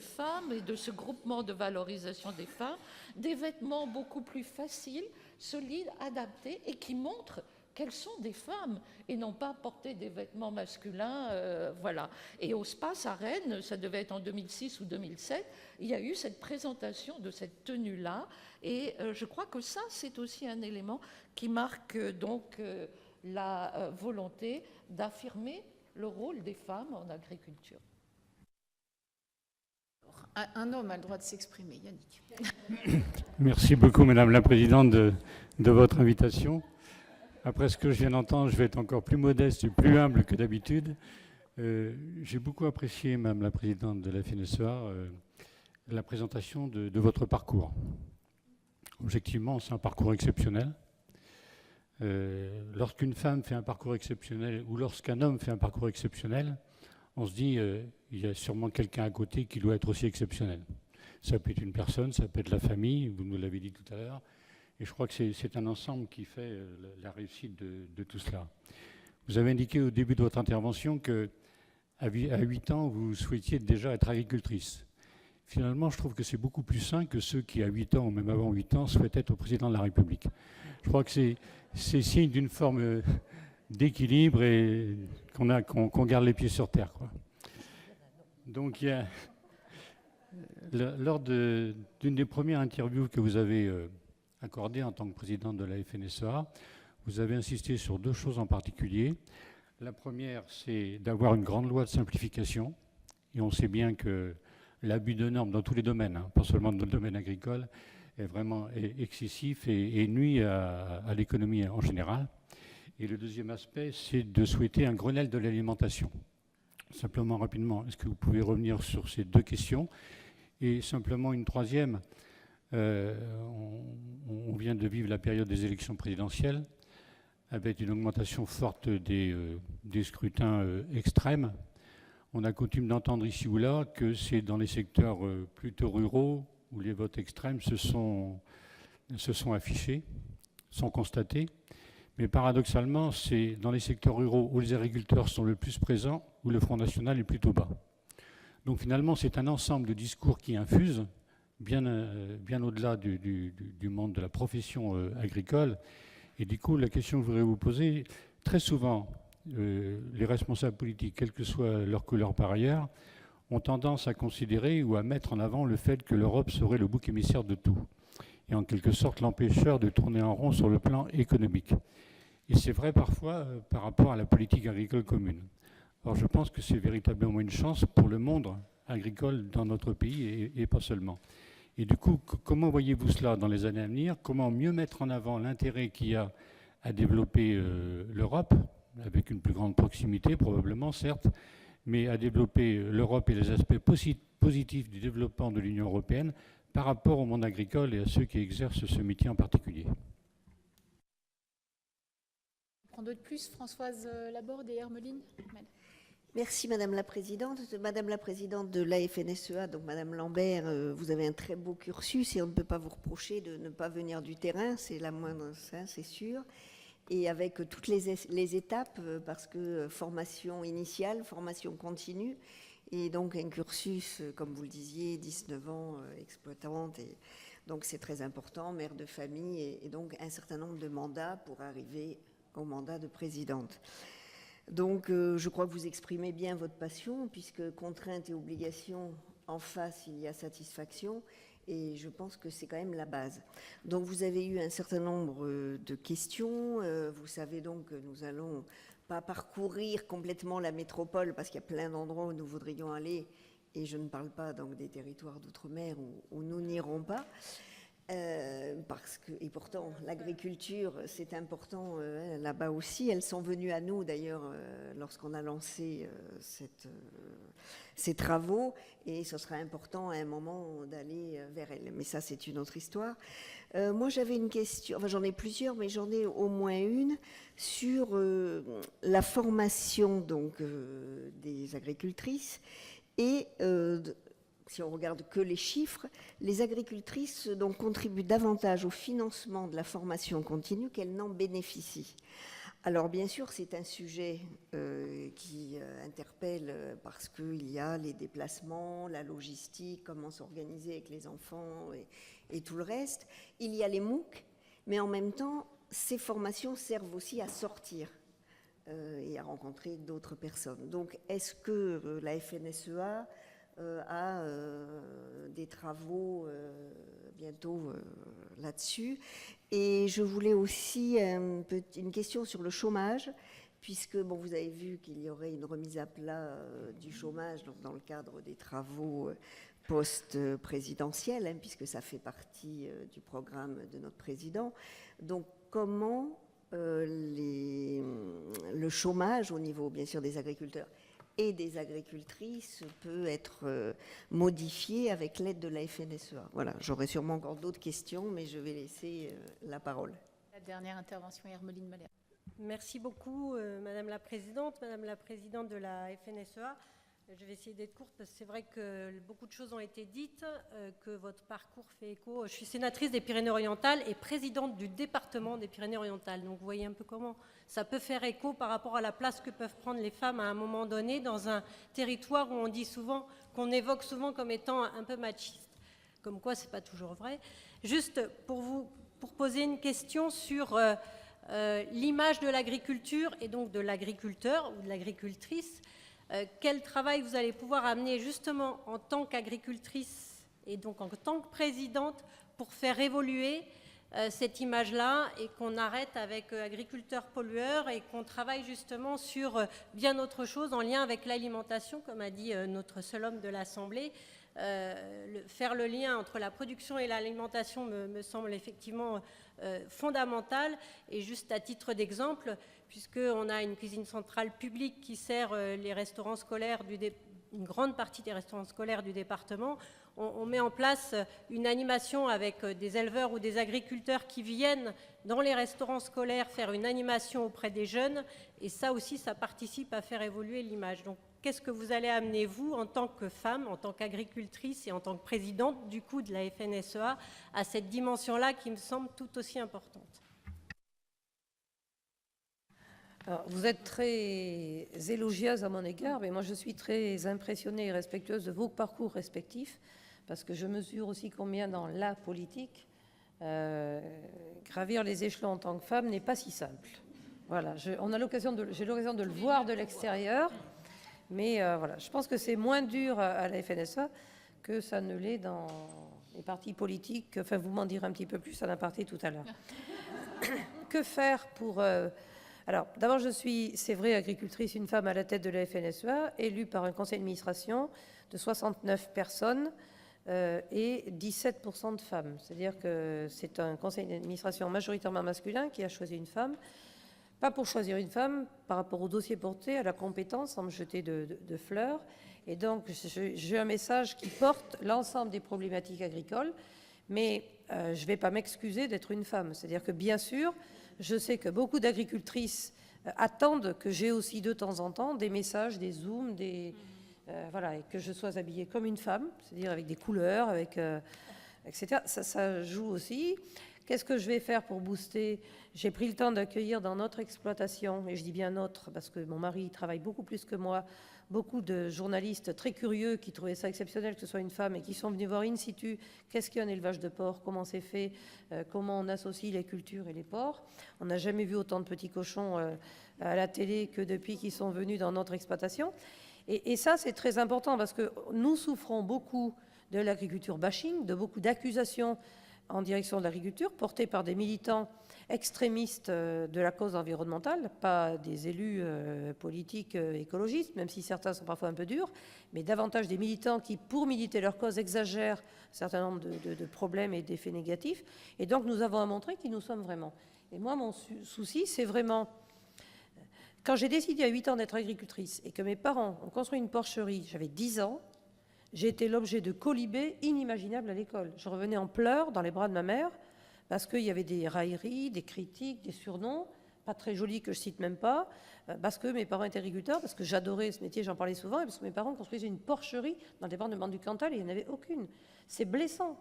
femmes et de ce groupement de valorisation des femmes, des vêtements beaucoup plus faciles, solides, adaptés, et qui montrent qu'elles sont des femmes et non pas porter des vêtements masculins. Voilà. Et au SPACE à Rennes, ça devait être en 2006 ou 2007, il y a eu cette présentation de cette tenue-là, et je crois que ça, c'est aussi un élément qui marque donc la volonté d'affirmer le rôle des femmes en agriculture. Un homme a le droit de s'exprimer, Yannick. Merci beaucoup, Madame la Présidente, de votre invitation. Après ce que je viens d'entendre, je vais être encore plus modeste et plus humble que d'habitude. J'ai beaucoup apprécié, Madame la Présidente de la FNSEA, la présentation de votre parcours. Objectivement, c'est un parcours exceptionnel. Lorsqu'une femme fait un parcours exceptionnel ou lorsqu'un homme fait un parcours exceptionnel, on se dit il y a sûrement quelqu'un à côté qui doit être aussi exceptionnel. Ça peut être une personne, ça peut être la famille, vous nous l'avez dit tout à l'heure. Et je crois que c'est un ensemble qui fait la réussite de tout cela. Vous avez indiqué au début de votre intervention qu'à 8 ans, vous souhaitiez déjà être agricultrice. Finalement, je trouve que c'est beaucoup plus sain que ceux qui, à 8 ans ou même avant 8 ans, souhaitent être au président de la République. Je crois que c'est signe d'une forme d'équilibre et qu'on garde les pieds sur terre, quoi. Donc, lors d'une des premières interviews que vous avez accordées en tant que présidente de la FNSEA, vous avez insisté sur 2 choses en particulier. La première, c'est d'avoir une grande loi de simplification. Et on sait bien que l'abus de normes dans tous les domaines, hein, pas seulement dans le domaine agricole, est vraiment excessif et nuit à l'économie en général. Et le deuxième aspect, c'est de souhaiter un Grenelle de l'alimentation. Simplement, rapidement, est-ce que vous pouvez revenir sur ces 2 questions? Et simplement une troisième, on vient de vivre la période des élections présidentielles avec une augmentation forte des scrutins extrêmes. On a coutume d'entendre ici ou là que c'est dans les secteurs plutôt ruraux où les votes extrêmes se sont affichés, sont constatés. Mais paradoxalement, c'est dans les secteurs ruraux où les agriculteurs sont le plus présents, où le Front National est plutôt bas. Donc finalement, c'est un ensemble de discours qui infusent, bien au-delà du monde de la profession agricole. Et du coup, la question que je voudrais vous poser, très souvent, les responsables politiques, quelle que soit leur couleur par ailleurs, ont tendance à considérer ou à mettre en avant le fait que l'Europe serait le bouc émissaire de tout, et en quelque sorte l'empêcheur de tourner en rond sur le plan économique. Et c'est vrai parfois par rapport à la politique agricole commune. Alors je pense que c'est véritablement une chance pour le monde agricole dans notre pays et pas seulement. Et du coup, comment voyez-vous cela dans les années à venir? Comment mieux mettre en avant l'intérêt qu'il y a à développer l'Europe, avec une plus grande proximité probablement, certes, mais à développer l'Europe et les aspects positifs du développement de l'Union européenne par rapport au monde agricole et à ceux qui exercent ce métier en particulier? Prendre de plus, Françoise Laborde et Hermeline. Merci Madame la Présidente. Madame la Présidente de la FNSEA, donc Madame Lambert, vous avez un très beau cursus et on ne peut pas vous reprocher de ne pas venir du terrain, c'est la moindre, c'est sûr. Et avec toutes les étapes, parce que formation initiale, formation continue, et donc un cursus, comme vous le disiez, 19 ans, exploitante, et donc c'est très important, mère de famille, et donc un certain nombre de mandats pour arriver au mandat de présidente. Donc je crois que vous exprimez bien votre passion, puisque contrainte et obligation, en face, il y a satisfaction, et je pense que c'est quand même la base. Donc vous avez eu un certain nombre de questions. Vous savez donc que nous allons pas parcourir complètement la métropole, parce qu'il y a plein d'endroits où nous voudrions aller, et je ne parle pas donc des territoires d'outre-mer où nous n'irons pas. Parce que, et pourtant l'agriculture c'est important là-bas aussi. Elles sont venues à nous d'ailleurs lorsqu'on a lancé ces travaux, et ce sera important à un moment d'aller vers elles, mais ça c'est une autre histoire. Moi j'avais une question, enfin j'en ai plusieurs, mais j'en ai au moins une sur la formation donc des agricultrices et si on regarde que les chiffres, les agricultrices donc contribuent davantage au financement de la formation continue qu'elles n'en bénéficient. Alors bien sûr, c'est un sujet qui interpelle parce qu'il y a les déplacements, la logistique, comment s'organiser avec les enfants et tout le reste. Il y a les MOOC, mais en même temps, ces formations servent aussi à sortir et à rencontrer d'autres personnes. Donc est-ce que la FNSEA à des travaux bientôt là-dessus? Et je voulais aussi une question sur le chômage, puisque bon, vous avez vu qu'il y aurait une remise à plat du chômage donc, dans le cadre des travaux post-présidentiels, hein, puisque ça fait partie du programme de notre président. Donc comment le chômage au niveau bien sûr des agriculteurs et des agricultrices peut être modifié avec l'aide de la FNSEA. Voilà, j'aurai sûrement encore d'autres questions, mais je vais laisser la parole. La dernière intervention, Hermeline Malherbe. Merci beaucoup, Madame la Présidente de la FNSEA. Je vais essayer d'être courte parce que c'est vrai que beaucoup de choses ont été dites, que votre parcours fait écho. Je suis sénatrice des Pyrénées-Orientales et présidente du département des Pyrénées-Orientales. Donc vous voyez un peu comment ça peut faire écho par rapport à la place que peuvent prendre les femmes à un moment donné dans un territoire où on dit souvent, qu'on évoque souvent comme étant un peu machiste. Comme quoi, c'est pas toujours vrai. Juste pour poser une question sur l'image de l'agriculture et donc de l'agriculteur ou de l'agricultrice. Quel travail vous allez pouvoir amener justement en tant qu'agricultrice et donc en tant que présidente pour faire évoluer cette image-là et qu'on arrête avec agriculteurs pollueurs et qu'on travaille justement sur bien autre chose en lien avec l'alimentation, comme a dit notre seul homme de l'Assemblée. Faire le lien entre la production et l'alimentation me semble effectivement fondamental. Et juste à titre d'exemple, puisqu'on a une cuisine centrale publique qui sert les restaurants scolaires, une grande partie des restaurants scolaires du département, on met en place une animation avec des éleveurs ou des agriculteurs qui viennent dans les restaurants scolaires faire une animation auprès des jeunes. Et ça aussi, ça participe à faire évoluer l'image. Donc, qu'est-ce que vous allez amener, vous, en tant que femme, en tant qu'agricultrice et en tant que présidente, du coup, de la FNSEA, à cette dimension-là qui me semble tout aussi importante? Alors, vous êtes très élogieuse à mon égard, mais moi je suis très impressionnée et respectueuse de vos parcours respectifs, parce que je mesure aussi combien dans la politique, gravir les échelons en tant que femme n'est pas si simple. Voilà, j'ai l'occasion de le voir de l'extérieur, mais voilà, je pense que c'est moins dur à la FNSEA que ça ne l'est dans les partis politiques. Enfin, vous m'en direz un petit peu plus à l'aparté tout à l'heure. Que faire pour... Alors, d'abord, je suis, c'est vrai, agricultrice, une femme à la tête de la FNSEA, élue par un conseil d'administration de 69 personnes et 17% de femmes. C'est-à-dire que c'est un conseil d'administration majoritairement masculin qui a choisi une femme, pas pour choisir une femme par rapport au dossier porté, à la compétence, sans me jeter de fleurs. Et donc, j'ai un message qui porte l'ensemble des problématiques agricoles, mais je ne vais pas m'excuser d'être une femme. C'est-à-dire que, bien sûr, je sais que beaucoup d'agricultrices attendent que j'ai aussi de temps en temps des messages, des zooms, voilà, et que je sois habillée comme une femme, c'est-à-dire avec des couleurs, avec, etc. Ça joue aussi. Qu'est-ce que je vais faire pour booster? J'ai pris le temps d'accueillir dans notre exploitation, et je dis bien notre, parce que mon mari travaille beaucoup plus que moi, beaucoup de journalistes très curieux qui trouvaient ça exceptionnel que ce soit une femme et qui sont venus voir in situ qu'est-ce qu'est un élevage de porcs, comment c'est fait, comment on associe les cultures et les porcs. On n'a jamais vu autant de petits cochons à la télé que depuis qu'ils sont venus dans notre exploitation. Et ça, c'est très important parce que nous souffrons beaucoup de l'agriculture bashing, de beaucoup d'accusations en direction de l'agriculture portées par des militants extrémistes de la cause environnementale, pas des élus politiques écologistes, même si certains sont parfois un peu durs, mais davantage des militants qui, pour militer leur cause, exagèrent un certain nombre de problèmes et d'effets négatifs. Et donc, nous avons à montrer qui nous sommes vraiment. Et moi, mon souci, c'est vraiment... Quand j'ai décidé à 8 ans d'être agricultrice et que mes parents ont construit une porcherie, j'avais 10 ans, j'ai été l'objet de colibés inimaginables à l'école. Je revenais en pleurs dans les bras de ma mère parce qu'il y avait des railleries, des critiques, des surnoms, pas très jolis que je cite même pas, parce que mes parents étaient agriculteurs, parce que j'adorais ce métier, j'en parlais souvent, et parce que mes parents construisaient une porcherie dans le département du Cantal et il n'y en avait aucune. C'est blessant.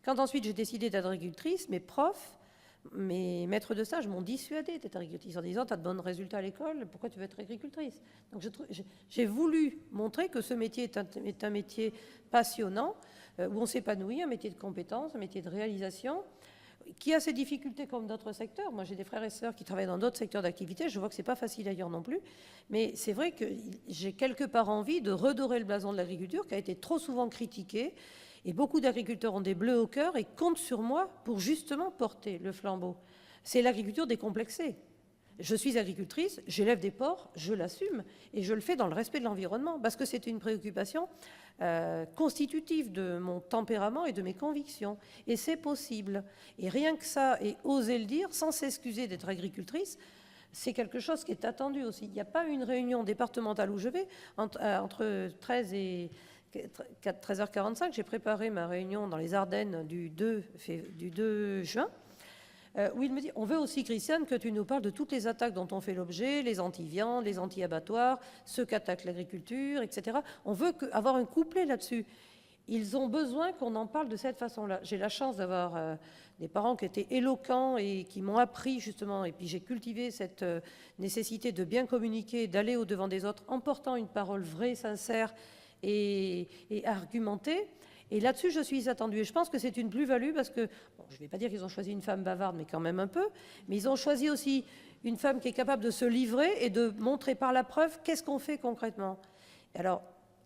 Quand ensuite j'ai décidé d'être agricultrice, mes profs, mes maîtres de stage m'ont dissuadée d'être agricultrice en disant « tu as de bons résultats à l'école, pourquoi tu veux être agricultrice ?» Donc j'ai voulu montrer que ce métier est un métier passionnant, où on s'épanouit, un métier de compétence, un métier de réalisation, qui a ses difficultés comme d'autres secteurs. Moi, j'ai des frères et sœurs qui travaillent dans d'autres secteurs d'activité. Je vois que ce n'est pas facile ailleurs non plus. Mais c'est vrai que j'ai quelque part envie de redorer le blason de l'agriculture, qui a été trop souvent critiqué. Et beaucoup d'agriculteurs ont des bleus au cœur et comptent sur moi pour justement porter le flambeau. C'est l'agriculture décomplexée. Je suis agricultrice, j'élève des porcs, je l'assume, et je le fais dans le respect de l'environnement, parce que c'est une préoccupation constitutive de mon tempérament et de mes convictions. Et c'est possible. Et rien que ça, et oser le dire, sans s'excuser d'être agricultrice, c'est quelque chose qui est attendu aussi. Il n'y a pas une réunion départementale où je vais, entre 13h45, j'ai préparé ma réunion dans les Ardennes du 2 juin, où il me dit, on veut aussi, Christiane, que tu nous parles de toutes les attaques dont on fait l'objet, les anti-viande, les anti-abattoirs, ceux qu'attaque l'agriculture, etc. On veut avoir un couplet là-dessus. Ils ont besoin qu'on en parle de cette façon-là. J'ai la chance d'avoir des parents qui étaient éloquents et qui m'ont appris justement, et puis j'ai cultivé cette nécessité de bien communiquer, d'aller au-devant des autres en portant une parole vraie, sincère et argumentée. Et là-dessus, je suis attendue. Et je pense que c'est une plus-value parce que, bon, je ne vais pas dire qu'ils ont choisi une femme bavarde, mais quand même un peu, mais ils ont choisi aussi une femme qui est capable de se livrer et de montrer par la preuve qu'est-ce qu'on fait concrètement. Et alors,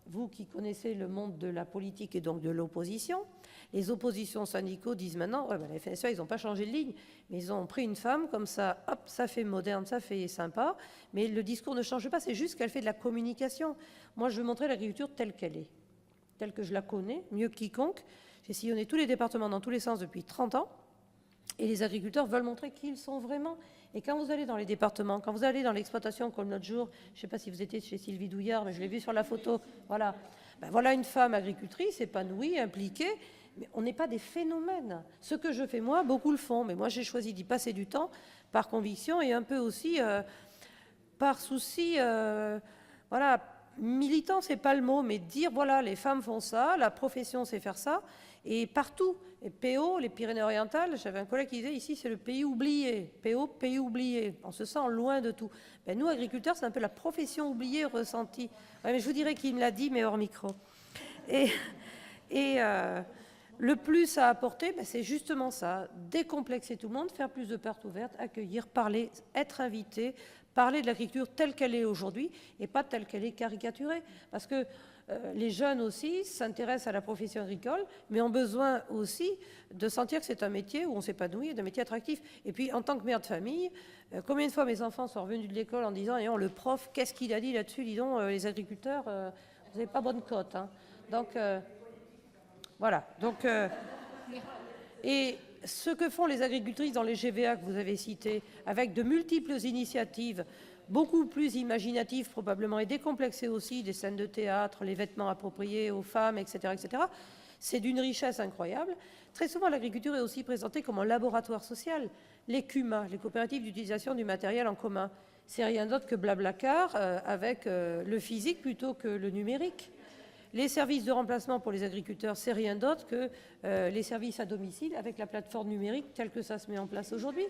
vous qui connaissez le monde de la politique et donc de l'opposition, les oppositions syndicaux disent maintenant, ouais, ben, la FNSEA, ils n'ont pas changé de ligne, mais ils ont pris une femme comme ça, hop, ça fait moderne, ça fait sympa, mais le discours ne change pas, c'est juste qu'elle fait de la communication. Moi, je veux montrer l'agriculture telle qu'elle est, telle que je la connais, mieux que quiconque. J'ai sillonné tous les départements dans tous les sens depuis 30 ans, et les agriculteurs veulent montrer qui ils sont vraiment. Et quand vous allez dans les départements, quand vous allez dans l'exploitation comme l'autre jour, je ne sais pas si vous étiez chez Sylvie Douillard, mais je l'ai vu sur la photo, voilà. Ben voilà une femme agricultrice, épanouie, impliquée, mais on n'est pas des phénomènes. Ce que je fais moi, beaucoup le font, mais moi j'ai choisi d'y passer du temps par conviction et un peu aussi par souci, voilà, militant, c'est pas le mot, mais dire, voilà, les femmes font ça, la profession sait faire ça, et partout. Et PO, les Pyrénées-Orientales, j'avais un collègue qui disait, ici, c'est le pays oublié. PO, pays oublié. On se sent loin de tout. Ben, nous, agriculteurs, c'est un peu la profession oubliée, ressentie. Ouais, mais je vous dirais qui me l'a dit, mais hors micro. Et le plus à apporter, ben, c'est justement ça. Décomplexer tout le monde, faire plus de portes ouvertes, accueillir, parler, être invité, parler de l'agriculture telle qu'elle est aujourd'hui et pas telle qu'elle est caricaturée. Parce que les jeunes aussi s'intéressent à la profession agricole, mais ont besoin aussi de sentir que c'est un métier où on s'épanouit, d'un métier attractif. Et puis, en tant que mère de famille, combien de fois mes enfants sont revenus de l'école en disant « le prof, qu'est-ce qu'il a dit là-dessus? Dis donc, les agriculteurs, vous n'avez pas bonne cote. Hein. » Donc, voilà. Donc, et ce que font les agricultrices dans les GVA que vous avez cités, avec de multiples initiatives, beaucoup plus imaginatives probablement et décomplexées aussi, des scènes de théâtre, les vêtements appropriés aux femmes, etc., etc. C'est d'une richesse incroyable. Très souvent, l'agriculture est aussi présentée comme un laboratoire social. Les CUMA, les coopératives d'utilisation du matériel en commun, c'est rien d'autre que Blablacar avec le physique plutôt que le numérique. Les services de remplacement pour les agriculteurs, c'est rien d'autre que les services à domicile avec la plateforme numérique telle que ça se met en place aujourd'hui.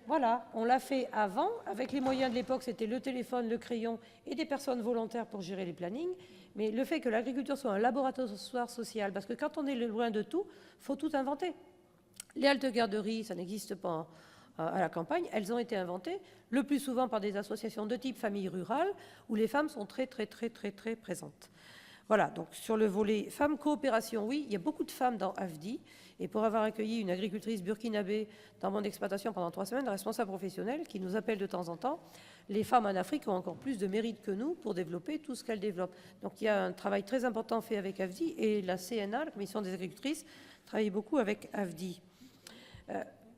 Voilà, on l'a fait avant, avec les moyens de l'époque, c'était le téléphone, le crayon et des personnes volontaires pour gérer les plannings. Mais le fait que l'agriculture soit un laboratoire social, parce que quand on est loin de tout, il faut tout inventer. Les haltes-garderies, ça n'existe pas à la campagne, elles ont été inventées le plus souvent par des associations de type famille rurale, où les femmes sont très présentes. Voilà, donc sur le volet femmes coopération, oui, il y a beaucoup de femmes dans AFDI, et pour avoir accueilli une agricultrice burkinabé dans mon exploitation pendant 3 semaines, un responsable professionnel qui nous appelle de temps en temps, les femmes en Afrique ont encore plus de mérite que nous pour développer tout ce qu'elles développent. Donc il y a un travail très important fait avec AFDI, et la CNA, la Commission des agricultrices, travaille beaucoup avec AFDI.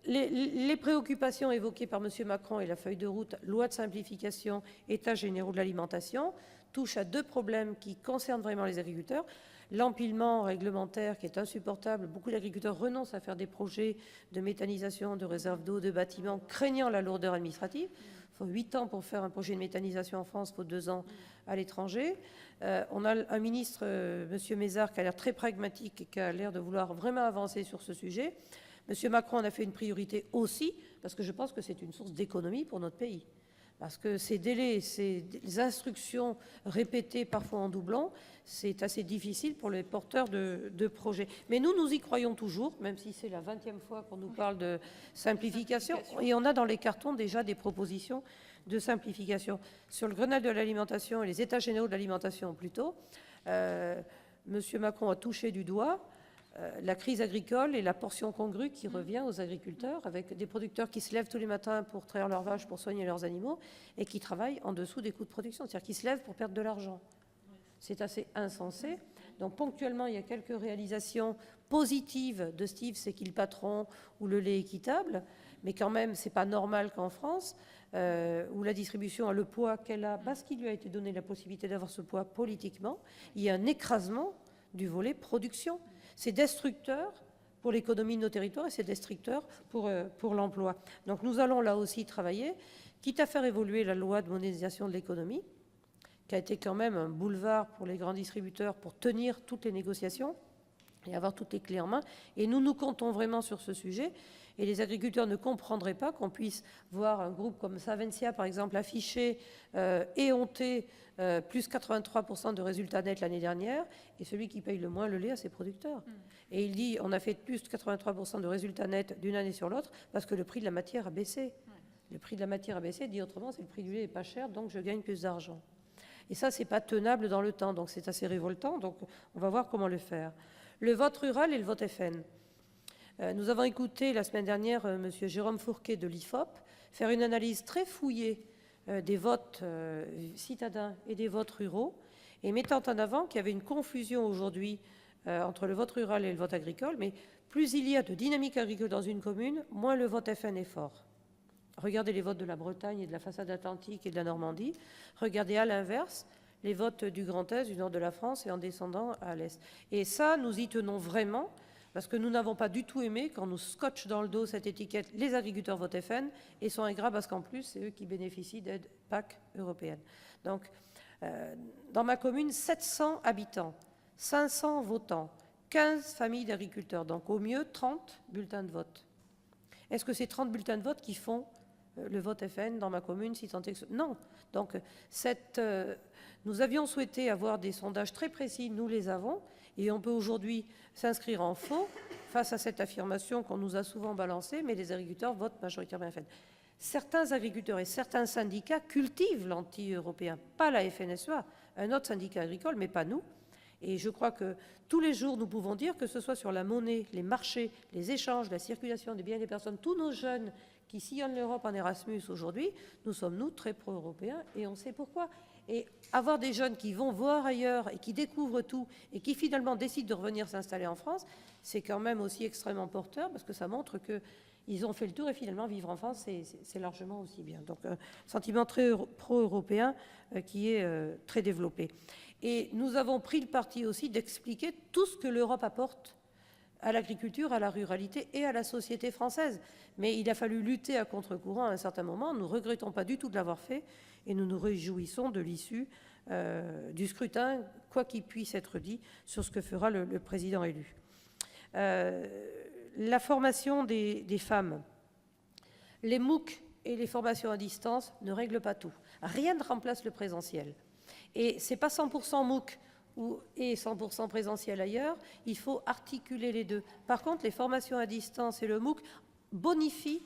Les préoccupations évoquées par M. Macron et la feuille de route, loi de simplification, états généraux de l'alimentation, touchent à 2 problèmes qui concernent vraiment les agriculteurs. L'empilement réglementaire qui est insupportable. Beaucoup d'agriculteurs renoncent à faire des projets de méthanisation, de réserve d'eau, de bâtiments, craignant la lourdeur administrative. Il faut 8 ans pour faire un projet de méthanisation en France, il faut 2 ans à l'étranger. On a un ministre, M. Mézard, qui a l'air très pragmatique et qui a l'air de vouloir vraiment avancer sur ce sujet. M. Macron en a fait une priorité aussi, parce que je pense que c'est une source d'économie pour notre pays. Parce que ces délais, ces instructions répétées, parfois en doublon, c'est assez difficile pour les porteurs de projets. Mais nous, nous y croyons toujours, même si c'est la 20e fois qu'on nous parle de simplification. Et on a dans les cartons déjà des propositions de simplification. Sur le Grenelle de l'alimentation et les états généraux de l'alimentation plutôt, M. Macron a touché du doigt la crise agricole et la portion congrue qui revient aux agriculteurs, avec des producteurs qui se lèvent tous les matins pour traire leurs vaches, pour soigner leurs animaux, et qui travaillent en dessous des coûts de production, c'est-à-dire qui se lèvent pour perdre de l'argent. C'est assez insensé. Donc ponctuellement, il y a quelques réalisations positives de Steve, c'est qu'il patron ou le lait équitable, mais quand même, c'est pas normal qu'en France, où la distribution a le poids qu'elle a, parce qu'il lui a été donné la possibilité d'avoir ce poids politiquement, il y a un écrasement du volet production. C'est destructeur pour l'économie de nos territoires et c'est destructeur pour l'emploi. Donc nous allons là aussi travailler, quitte à faire évoluer la loi de modernisation de l'économie, qui a été quand même un boulevard pour les grands distributeurs pour tenir toutes les négociations et avoir toutes les clés en main. Et nous comptons vraiment sur ce sujet. Et les agriculteurs ne comprendraient pas qu'on puisse voir un groupe comme Savencia, par exemple, afficher éhonté plus 83% de résultats nets l'année dernière, et celui qui paye le moins le lait à ses producteurs. Et il dit, on a fait plus de 83% de résultats nets d'une année sur l'autre parce que le prix de la matière a baissé. Le prix de la matière a baissé, dit autrement, c'est le prix du lait n'est pas cher, donc je gagne plus d'argent. Et ça, c'est pas tenable dans le temps, donc c'est assez révoltant, donc on va voir comment le faire. Le vote rural et le vote FN. Nous avons écouté la semaine dernière M. Jérôme Fourquet de l'IFOP faire une analyse très fouillée des votes citadins et des votes ruraux, et mettant en avant qu'il y avait une confusion aujourd'hui entre le vote rural et le vote agricole, mais plus il y a de dynamique agricole dans une commune, moins le vote FN est fort. Regardez les votes de la Bretagne et de la façade atlantique et de la Normandie. Regardez à l'inverse les votes du Grand Est, du nord de la France et en descendant à l'Est. Et ça, nous y tenons vraiment, parce que nous n'avons pas du tout aimé quand nous scotche dans le dos cette étiquette « Les agriculteurs votent FN » et sont ingrats parce qu'en plus, c'est eux qui bénéficient d'aides PAC européennes. Donc, dans ma commune, 700 habitants, 500 votants, 15 familles d'agriculteurs, donc au mieux 30 bulletins de vote. Est-ce que c'est 30 bulletins de vote qui font le vote FN dans ma commune, si tant est que... Non. Donc, nous avions souhaité avoir des sondages très précis, nous les avons, et on peut aujourd'hui s'inscrire en faux face à cette affirmation qu'on nous a souvent balancée, mais les agriculteurs votent majoritairement FN. Certains agriculteurs et certains syndicats cultivent l'anti-européen, pas la FNSEA, un autre syndicat agricole, mais pas nous. Et je crois que tous les jours, nous pouvons dire que ce soit sur la monnaie, les marchés, les échanges, la circulation des biens et des personnes, tous nos jeunes qui sillonnent l'Europe en Erasmus aujourd'hui, nous sommes, nous, très pro-européens et on sait pourquoi. Et avoir des jeunes qui vont voir ailleurs et qui découvrent tout et qui finalement décident de revenir s'installer en France, c'est quand même aussi extrêmement porteur parce que ça montre qu'ils ont fait le tour et finalement vivre en France, c'est largement aussi bien. Donc un sentiment très pro-européen qui est très développé. Et nous avons pris le parti aussi d'expliquer tout ce que l'Europe apporte à l'agriculture, à la ruralité et à la société française. Mais il a fallu lutter à contre-courant à un certain moment. Nous ne regrettons pas du tout de l'avoir fait et nous nous réjouissons de l'issue du scrutin, quoi qu'il puisse être dit, sur ce que fera le président élu. La formation des femmes. Les MOOC et les formations à distance ne règlent pas tout. Rien ne remplace le présentiel. Et ce n'est pas 100% MOOC et 100% présentiel ailleurs, il faut articuler les deux. Par contre, les formations à distance et le MOOC bonifient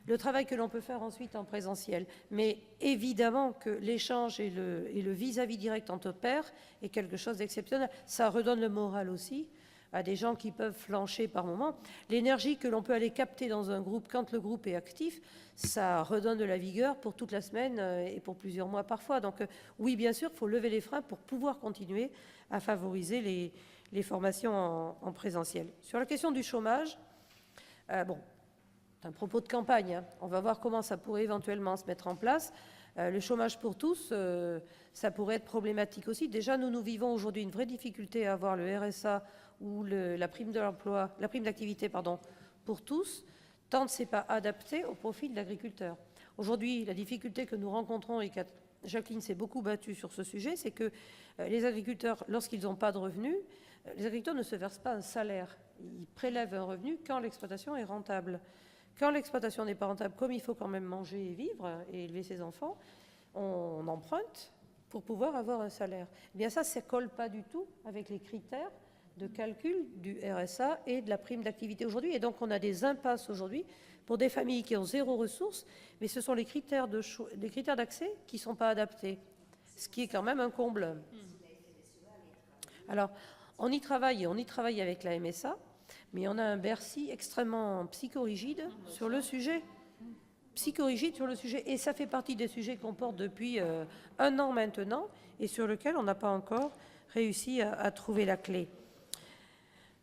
le travail que l'on peut faire ensuite en présentiel. Mais évidemment que l'échange et le vis-à-vis direct entre pairs est quelque chose d'exceptionnel. Ça redonne le moral aussi à des gens qui peuvent flancher par moment. L'énergie que l'on peut aller capter dans un groupe quand le groupe est actif, ça redonne de la vigueur pour toute la semaine et pour plusieurs mois parfois. Donc oui, bien sûr, il faut lever les freins pour pouvoir continuer à favoriser les formations en présentiel. Sur la question du chômage, bon, c'est un propos de campagne, hein. On va voir comment ça pourrait éventuellement se mettre en place. Le chômage pour tous, ça pourrait être problématique aussi. Déjà, nous vivons aujourd'hui une vraie difficulté à avoir le RSA ou la prime de l'emploi, la prime d'activité, pardon, pour tous, tant que ce n'est pas adapté au profil de l'agriculteur. Aujourd'hui, la difficulté que nous rencontrons, et Jacqueline s'est beaucoup battue sur ce sujet, c'est que les agriculteurs, lorsqu'ils n'ont pas de revenus, les agriculteurs ne se versent pas un salaire. Ils prélèvent un revenu quand l'exploitation est rentable. Quand l'exploitation n'est pas rentable, comme il faut quand même manger et vivre et élever ses enfants, on emprunte pour pouvoir avoir un salaire. Eh bien ça ne colle pas du tout avec les critères de calcul du RSA et de la prime d'activité aujourd'hui. Et donc on a des impasses aujourd'hui pour des familles qui ont zéro ressource, mais ce sont les critères d'accès qui ne sont pas adaptés, ce qui est quand même un comble. Alors, on y travaille avec la MSA, mais on a un Bercy extrêmement psychorigide sur le sujet. Et ça fait partie des sujets qu'on porte depuis 1 an maintenant, et sur lequel on n'a pas encore réussi à trouver la clé.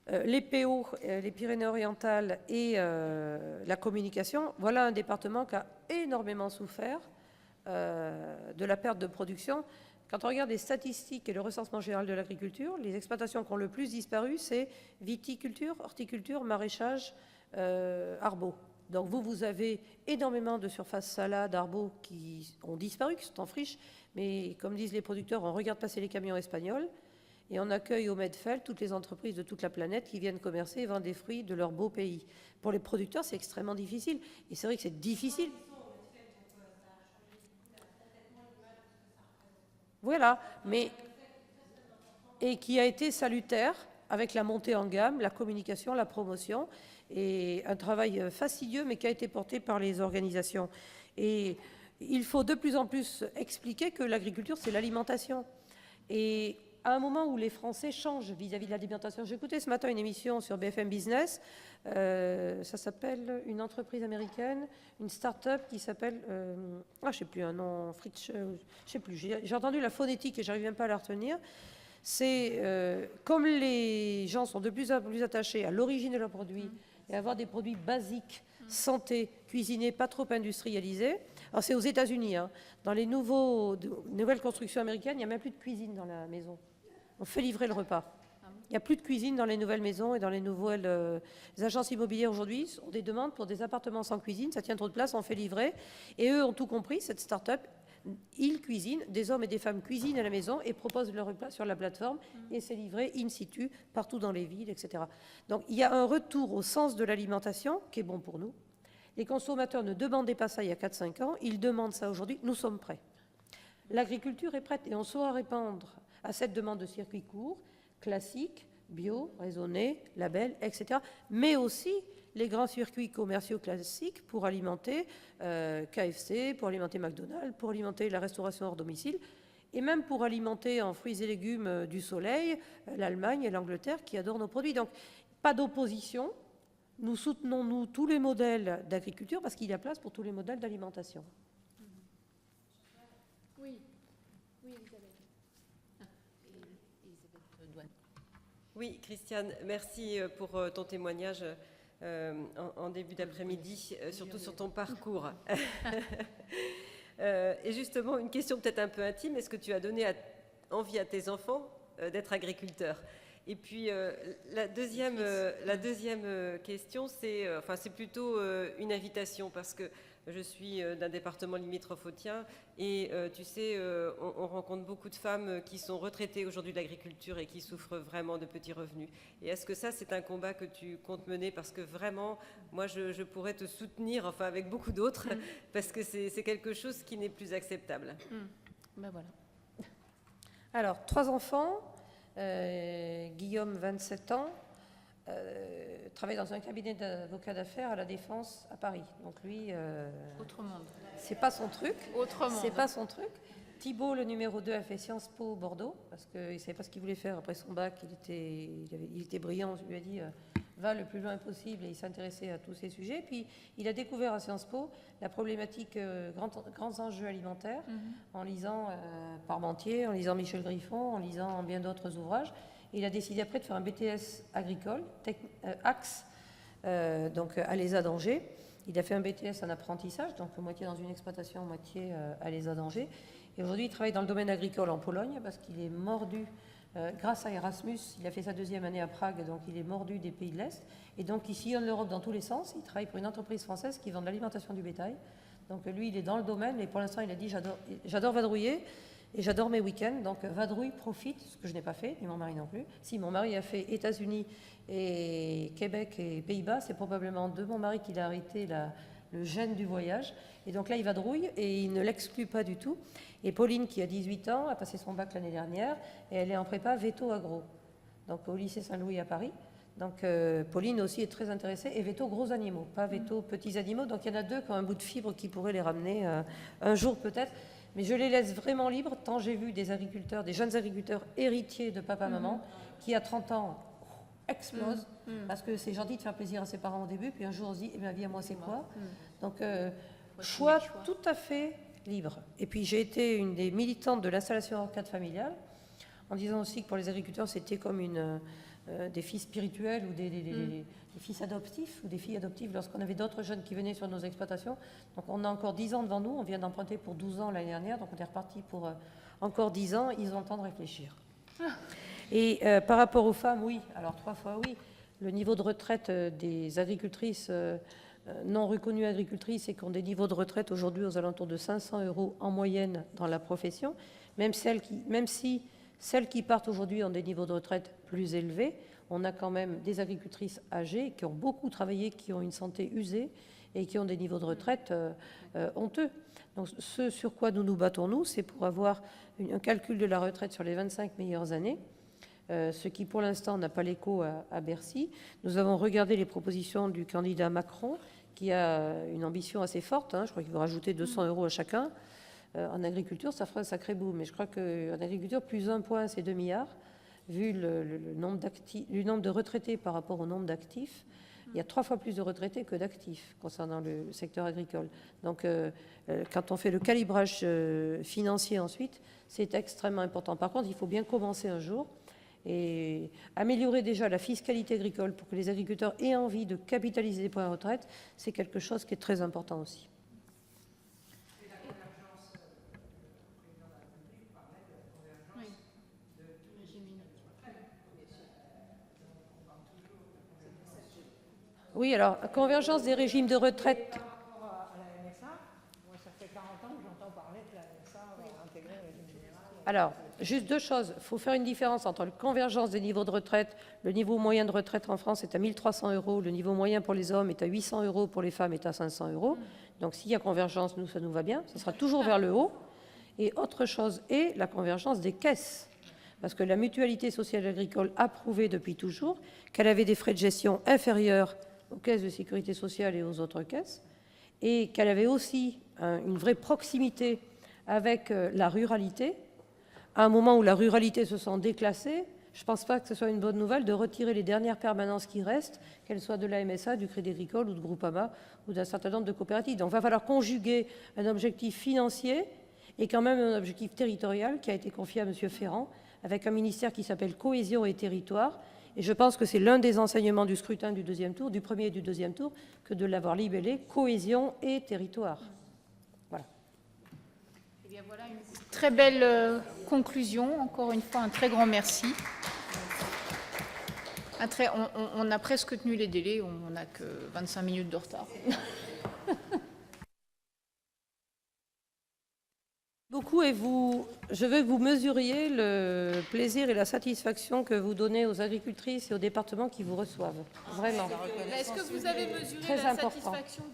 les PO, les Pyrénées-Orientales et la communication, voilà un département qui a énormément souffert de la perte de production. Quand on regarde les statistiques et le recensement général de l'agriculture, les exploitations qui ont le plus disparu, c'est viticulture, horticulture, maraîchage, arbaux. Donc vous avez énormément de surfaces salades, arbaux qui ont disparu, qui sont en friche, mais comme disent les producteurs, on regarde passer les camions espagnols et on accueille au Medfeld toutes les entreprises de toute la planète qui viennent commercer et vendre des fruits de leur beau pays. Pour les producteurs, c'est extrêmement difficile. Et c'est vrai que c'est difficile. Voilà, mais et qui a été salutaire avec la montée en gamme, la communication, la promotion, et un travail fastidieux, mais qui a été porté par les organisations. Et il faut de plus en plus expliquer que l'agriculture, c'est l'alimentation. Et à un moment où les Français changent vis-à-vis de l'alimentation, j'ai écouté ce matin une émission sur BFM Business, ça s'appelle une entreprise américaine, une start-up qui s'appelle, je ne sais plus, un nom, Fritsch, je ne sais plus, j'ai entendu la phonétique et je n'arrive même pas à la retenir. C'est comme les gens sont de plus en plus attachés à l'origine de leurs produits et à avoir des produits basiques, santé, cuisinés, pas trop industrialisés. Alors c'est aux États-Unis, hein. Dans les nouvelles constructions américaines, il n'y a même plus de cuisine dans la maison. On fait livrer le repas. Il n'y a plus de cuisine dans les nouvelles maisons et dans les nouvelles agences immobilières aujourd'hui. On des demandes pour des appartements sans cuisine, ça tient trop de place, on fait livrer. Et eux ont tout compris, cette start-up. Ils cuisinent, des hommes et des femmes cuisinent à la maison et proposent leur repas sur la plateforme et c'est livré in situ partout dans les villes, etc. Donc il y a un retour au sens de l'alimentation qui est bon pour nous. Les consommateurs ne demandaient pas ça il y a 4-5 ans, ils demandent ça aujourd'hui, nous sommes prêts. L'agriculture est prête et on saura répondre à cette demande de circuits courts, classiques, bio, raisonnés, labels, etc. Mais aussi les grands circuits commerciaux classiques pour alimenter KFC, pour alimenter McDonald's, pour alimenter la restauration hors domicile, et même pour alimenter en fruits et légumes du soleil, l'Allemagne et l'Angleterre qui adorent nos produits. Donc, pas d'opposition. Nous soutenons, nous, tous les modèles d'agriculture parce qu'il y a place pour tous les modèles d'alimentation. Oui, Oui, Christiane, merci pour ton témoignage en début d'après-midi, surtout sur ton parcours. Et justement, une question peut-être un peu intime, est-ce que tu as donné envie à tes enfants d'être agriculteurs? Et puis la deuxième question, c'est plutôt une invitation, parce que je suis d'un département limitrophe au tien, et tu sais, on rencontre beaucoup de femmes qui sont retraitées aujourd'hui de l'agriculture et qui souffrent vraiment de petits revenus. Et est-ce que ça, c'est un combat que tu comptes mener? Parce que vraiment, moi, je pourrais te soutenir, enfin avec beaucoup d'autres, parce que c'est quelque chose qui n'est plus acceptable. Ben voilà. Alors, 3 enfants, Guillaume, 27 ans, travaille dans un cabinet d'avocat d'affaires à la Défense à Paris. Donc lui, autre monde. C'est pas son truc. Autre monde. C'est pas son truc. Thibault, le numéro 2, a fait Sciences Po Bordeaux parce qu'il ne savait pas ce qu'il voulait faire après son bac. Il était brillant. Je lui ai dit va le plus loin possible et il s'intéressait à tous ces sujets. Puis il a découvert à Sciences Po la problématique grands enjeux alimentaires en lisant Parmentier, en lisant Michel Griffon, en lisant bien d'autres ouvrages. Il a décidé après de faire un BTS agricole, Axe, donc à l'ESA d'Angers. Il a fait un BTS en apprentissage, donc moitié dans une exploitation, moitié à l'ESA d'Angers. Et aujourd'hui, il travaille dans le domaine agricole en Pologne parce qu'il est mordu, grâce à Erasmus, il a fait sa 2e année à Prague, donc il est mordu des pays de l'Est. Et donc il sillonne l'Europe dans tous les sens. Il travaille pour une entreprise française qui vend de l'alimentation du bétail. Donc lui, il est dans le domaine, mais pour l'instant, il a dit j'adore vadrouiller. Et j'adore mes week-ends, donc vadrouille, profite, ce que je n'ai pas fait, ni mon mari non plus. Si mon mari a fait États-Unis et Québec et Pays-Bas, c'est probablement de mon mari qu'il a arrêté le gène du voyage. Et donc là, il vadrouille et il ne l'exclut pas du tout. Et Pauline, qui a 18 ans, a passé son bac l'année dernière et elle est en prépa Veto Agro, donc au lycée Saint-Louis à Paris. Donc Pauline aussi est très intéressée. Et Veto gros animaux, pas Veto petits animaux. Donc il y en a 2 qui ont un bout de fibre qui pourrait les ramener un jour peut-être. Mais je les laisse vraiment libres, tant j'ai vu des agriculteurs, des jeunes agriculteurs héritiers de papa-maman, qui à 30 ans explosent, parce que c'est gentil de faire plaisir à ses parents au début, puis un jour on se dit, ma vie à moi c'est quoi? Donc choix tout à fait libre. Et puis j'ai été une des militantes de l'installation hors cadre familial, en disant aussi que pour les agriculteurs c'était comme des fils spirituels ou des fils adoptifs ou des filles adoptives lorsqu'on avait d'autres jeunes qui venaient sur nos exploitations. Donc on a encore 10 ans devant nous, on vient d'emprunter pour 12 ans l'année dernière, donc on est reparti pour encore 10 ans, ils ont le temps de réfléchir. Et par rapport aux femmes, oui, alors 3 fois oui, le niveau de retraite des agricultrices non reconnues agricultrices et qui ont des niveaux de retraite aujourd'hui aux alentours de 500 € en moyenne dans la profession, même si celles qui partent aujourd'hui ont des niveaux de retraite plus élevés, on a quand même des agricultrices âgées qui ont beaucoup travaillé, qui ont une santé usée et qui ont des niveaux de retraite honteux. Donc, ce sur quoi nous nous battons, nous, c'est pour avoir un calcul de la retraite sur les 25 meilleures années, ce qui pour l'instant n'a pas l'écho à Bercy. Nous avons regardé les propositions du candidat Macron, qui a une ambition assez forte, je crois qu'il veut rajouter 200 € à chacun. En agriculture, ça fera un sacré boom, mais je crois qu'en agriculture, plus 1 point, c'est 2 milliards. Vu le nombre de retraités par rapport au nombre d'actifs, il y a 3 fois plus de retraités que d'actifs concernant le secteur agricole. Donc, quand on fait le calibrage financier ensuite, c'est extrêmement important. Par contre, il faut bien commencer un jour et améliorer déjà la fiscalité agricole pour que les agriculteurs aient envie de capitaliser les points de retraite, c'est quelque chose qui est très important aussi. Oui, alors, convergence des régimes de retraite. Par rapport à la MSA, moi, ça fait 40 ans que j'entends parler que la MSA va intégrer le régime général. Alors, juste 2 choses. Il faut faire une différence entre la convergence des niveaux de retraite. Le niveau moyen de retraite en France est à 1 300 €. Le niveau moyen pour les hommes est à 800 €. Pour les femmes est à 500 €. Donc, s'il y a convergence, nous, ça nous va bien. Ça sera toujours vers le haut. Et autre chose est la convergence des caisses. Parce que la mutualité sociale agricole a prouvé depuis toujours qu'elle avait des frais de gestion inférieurs aux caisses de sécurité sociale et aux autres caisses, et qu'elle avait aussi une vraie proximité avec la ruralité, à un moment où la ruralité se sent déclassée. Je ne pense pas que ce soit une bonne nouvelle de retirer les dernières permanences qui restent, qu'elles soient de la MSA, du Crédit Agricole ou de Groupama ou d'un certain nombre de coopératives. Donc il va falloir conjuguer un objectif financier et quand même un objectif territorial qui a été confié à M. Ferrand, avec un ministère qui s'appelle Cohésion et Territoire. Et je pense que c'est l'un des enseignements du scrutin du deuxième tour, du premier et du deuxième tour, que de l'avoir libellé Cohésion et Territoire. Voilà. Eh bien, voilà une très belle conclusion. Encore une fois, un très grand merci. On a presque tenu les délais, on n'a que 25 minutes de retard. Beaucoup et je veux que vous mesuriez le plaisir et la satisfaction que vous donnez aux agricultrices et aux départements qui vous reçoivent. Vraiment. Est-ce que vous avez mesuré Très la important. satisfaction